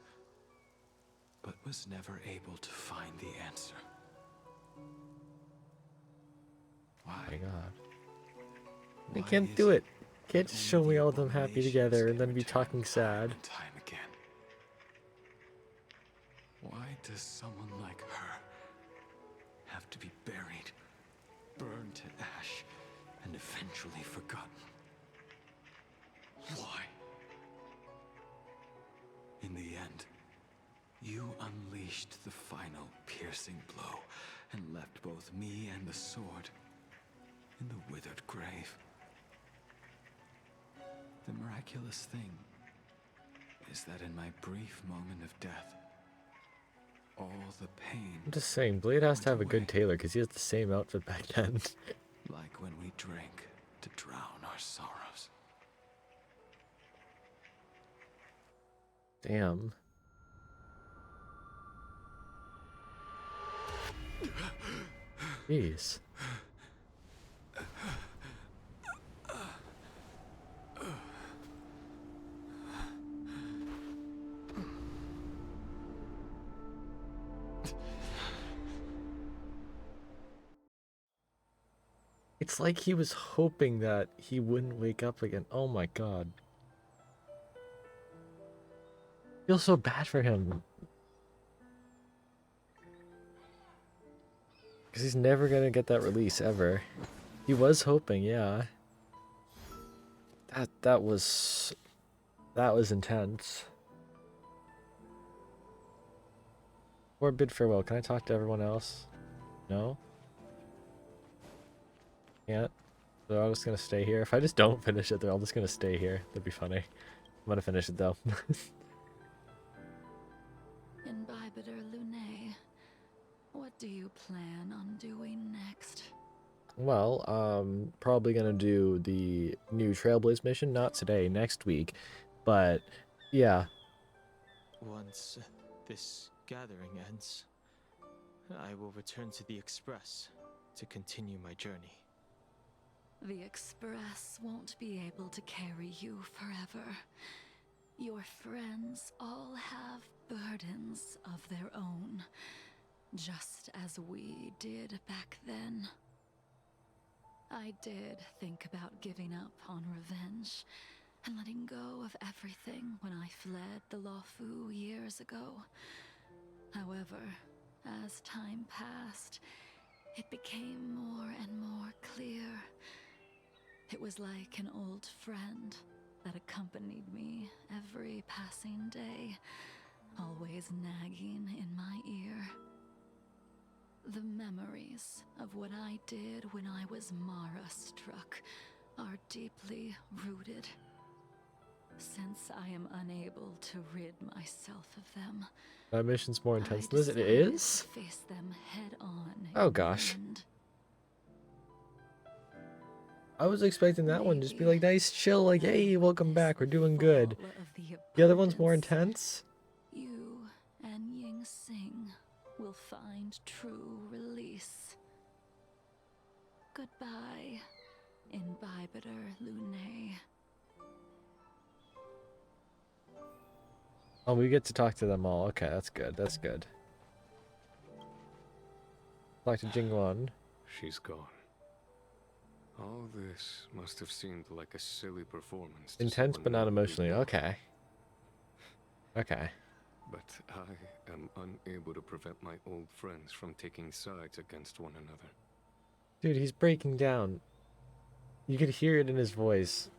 but was never able to find the answer. Why? Oh my god. They can't do it. Can't just show me all of them happy together and then be talking sad. Time again. Why does someone like her have to be buried, burned to ash, and eventually forgotten? Why? In the end, you unleashed the final piercing blow and left both me and the sword in the withered grave. The miraculous thing is that in my brief moment of death, all the pain... I'm just saying, Blade has to have a good tailor because he has the same outfit back then. like when we drank to drown our sorrows. Damn. Jeez. It's like he was hoping that he wouldn't wake up again. Oh my god. I feel so bad for him. Because he's never gonna get that release ever. He was hoping, yeah. That was intense. Or bid farewell. Can I talk to everyone else? No? Can't. So I'm just gonna stay here. If I just don't finish it, they're all just gonna stay here. That'd be funny. I'm gonna finish it though. Imbibitor Lunae, what do you plan on doing next? Well, probably gonna do the new Trailblaze mission, not today, next week. But yeah. Once this gathering ends, I will return to the Express to continue my journey. The Express won't be able to carry you forever. Your friends all have burdens of their own, just as we did back then. I did think about giving up on revenge and letting go of everything when I fled the Luofu years ago. However, as time passed, it became more and more clear. It was like an old friend that accompanied me every passing day, always nagging in my ear. The memories of what I did when I was Mara-struck are deeply rooted. Since I am unable to rid myself of them, That mission's more intense than this. It decided is? to face them head on. Oh in the gosh. end. I was expecting that one just be like nice, chill, like, hey, welcome back, we're doing Fall good. of The other one's more abundance, intense. You and Ying Sing will find true release. Goodbye, Imbibiter Lune. Oh, we get to talk to them all. Okay, that's good. That's good. Talk to Jingliu. She's gone. All this must have seemed like a silly performance. To Intense, but someone not we emotionally. know. Okay. Okay. But I am unable to prevent my old friends from taking sides against one another. Dude, he's breaking down. You could hear it in his voice.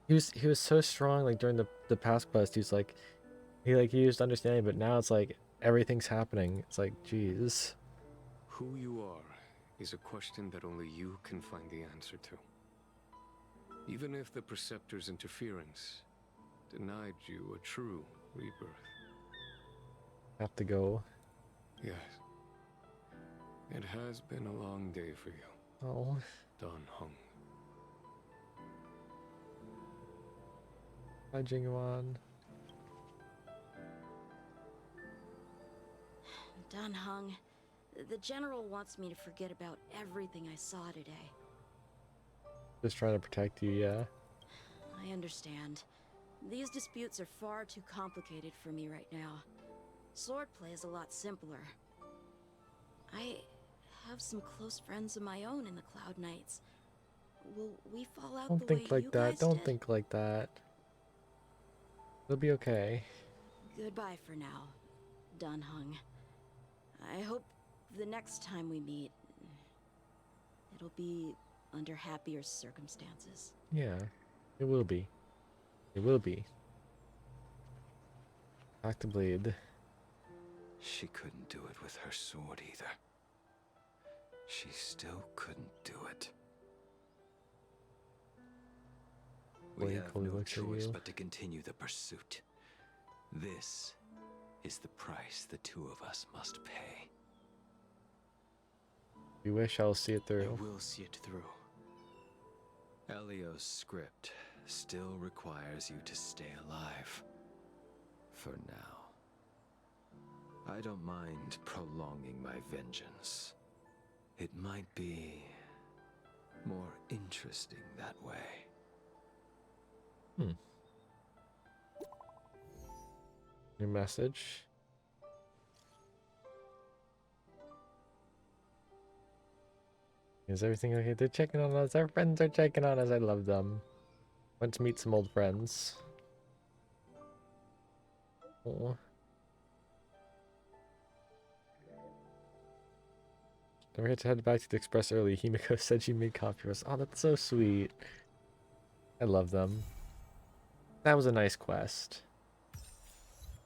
He was so strong, like during the past quest. He's like, he used understanding, but now it's like everything's happening. It's like, jeez. Who you are is a question that only you can find the answer to. Even if the Preceptor's interference denied you a true rebirth. Have to go. Yes. It has been a long day for you. Oh. Dan Heng. Hi, Jingliu. Dan Heng, the General wants me to forget about everything I saw today. Just trying to protect you, yeah. I understand. These disputes are far too complicated for me right now. Swordplay is a lot simpler. I have some close friends of my own in the Cloud Knights. Will we fall out Don't the think way like you that. guys Don't did? think like that. It'll be okay. Goodbye for now, Dan Heng. I hope the next time we meet, it'll be under happier circumstances. Yeah, it will be. It will be. Back to Blade. She couldn't do it with her sword either. She still couldn't do it. We Blade have fully no looks at choice you. but to continue the pursuit. This is the price the two of us must pay. You wish I'll see it I through. will see it through. Elio's script still requires you to stay alive. For now. I don't mind prolonging my vengeance. It might be more interesting that way. New message. Is everything okay? They're checking on us. Our friends are checking on us. I love them. Went to meet some old friends. Oh. Don't forget to head back to the express early. Himiko said she made coffee for us. Oh, that's so sweet. I love them. That was a nice quest.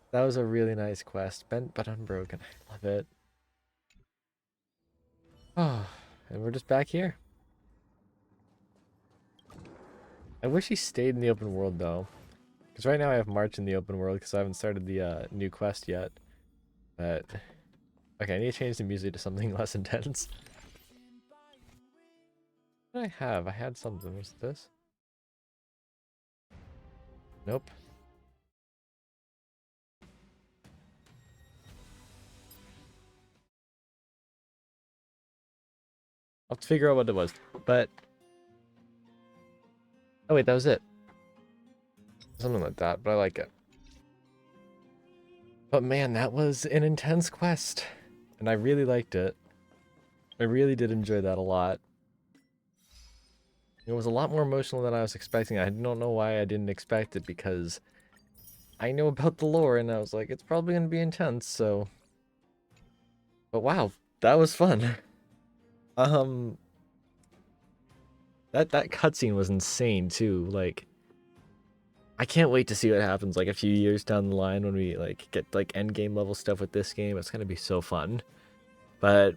That was a really nice quest. Bent but unbroken. I love it. Oh, and we're just back here. I wish he stayed in the open world though. Because right now I have March in the open world because I haven't started the new quest yet. But, okay, I need to change the music to something less intense. What did I have? I had something. Was it this? Nope. I'll have to figure out what it was. But, oh wait, that was it. Something like that, but I like it. But man, that was an intense quest. And I really liked it. I really did enjoy that a lot. It was a lot more emotional than I was expecting. I don't know why I didn't expect it because I know about the lore and I was like, it's probably going to be intense, so... But wow, that was fun. That cutscene was insane too. Like, I can't wait to see what happens like a few years down the line when we like get like end game level stuff with this game. It's gonna be so fun. But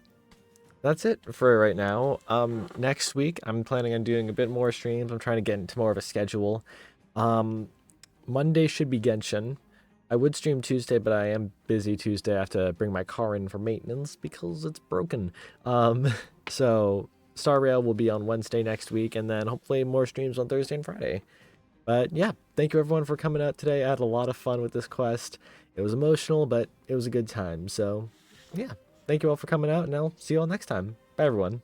that's it for right now. Next week I'm planning on doing a bit more streams. I'm trying to get into more of a schedule. Monday should be Genshin. I would stream Tuesday, but I am busy Tuesday. I have to bring my car in for maintenance because it's broken. So Star Rail will be on Wednesday next week, and then hopefully more streams on Thursday and Friday. But yeah, thank you everyone for coming out today. I had a lot of fun with this quest. It was emotional, but it was a good time. So yeah, thank you all for coming out, and I'll see you all next time. Bye, everyone.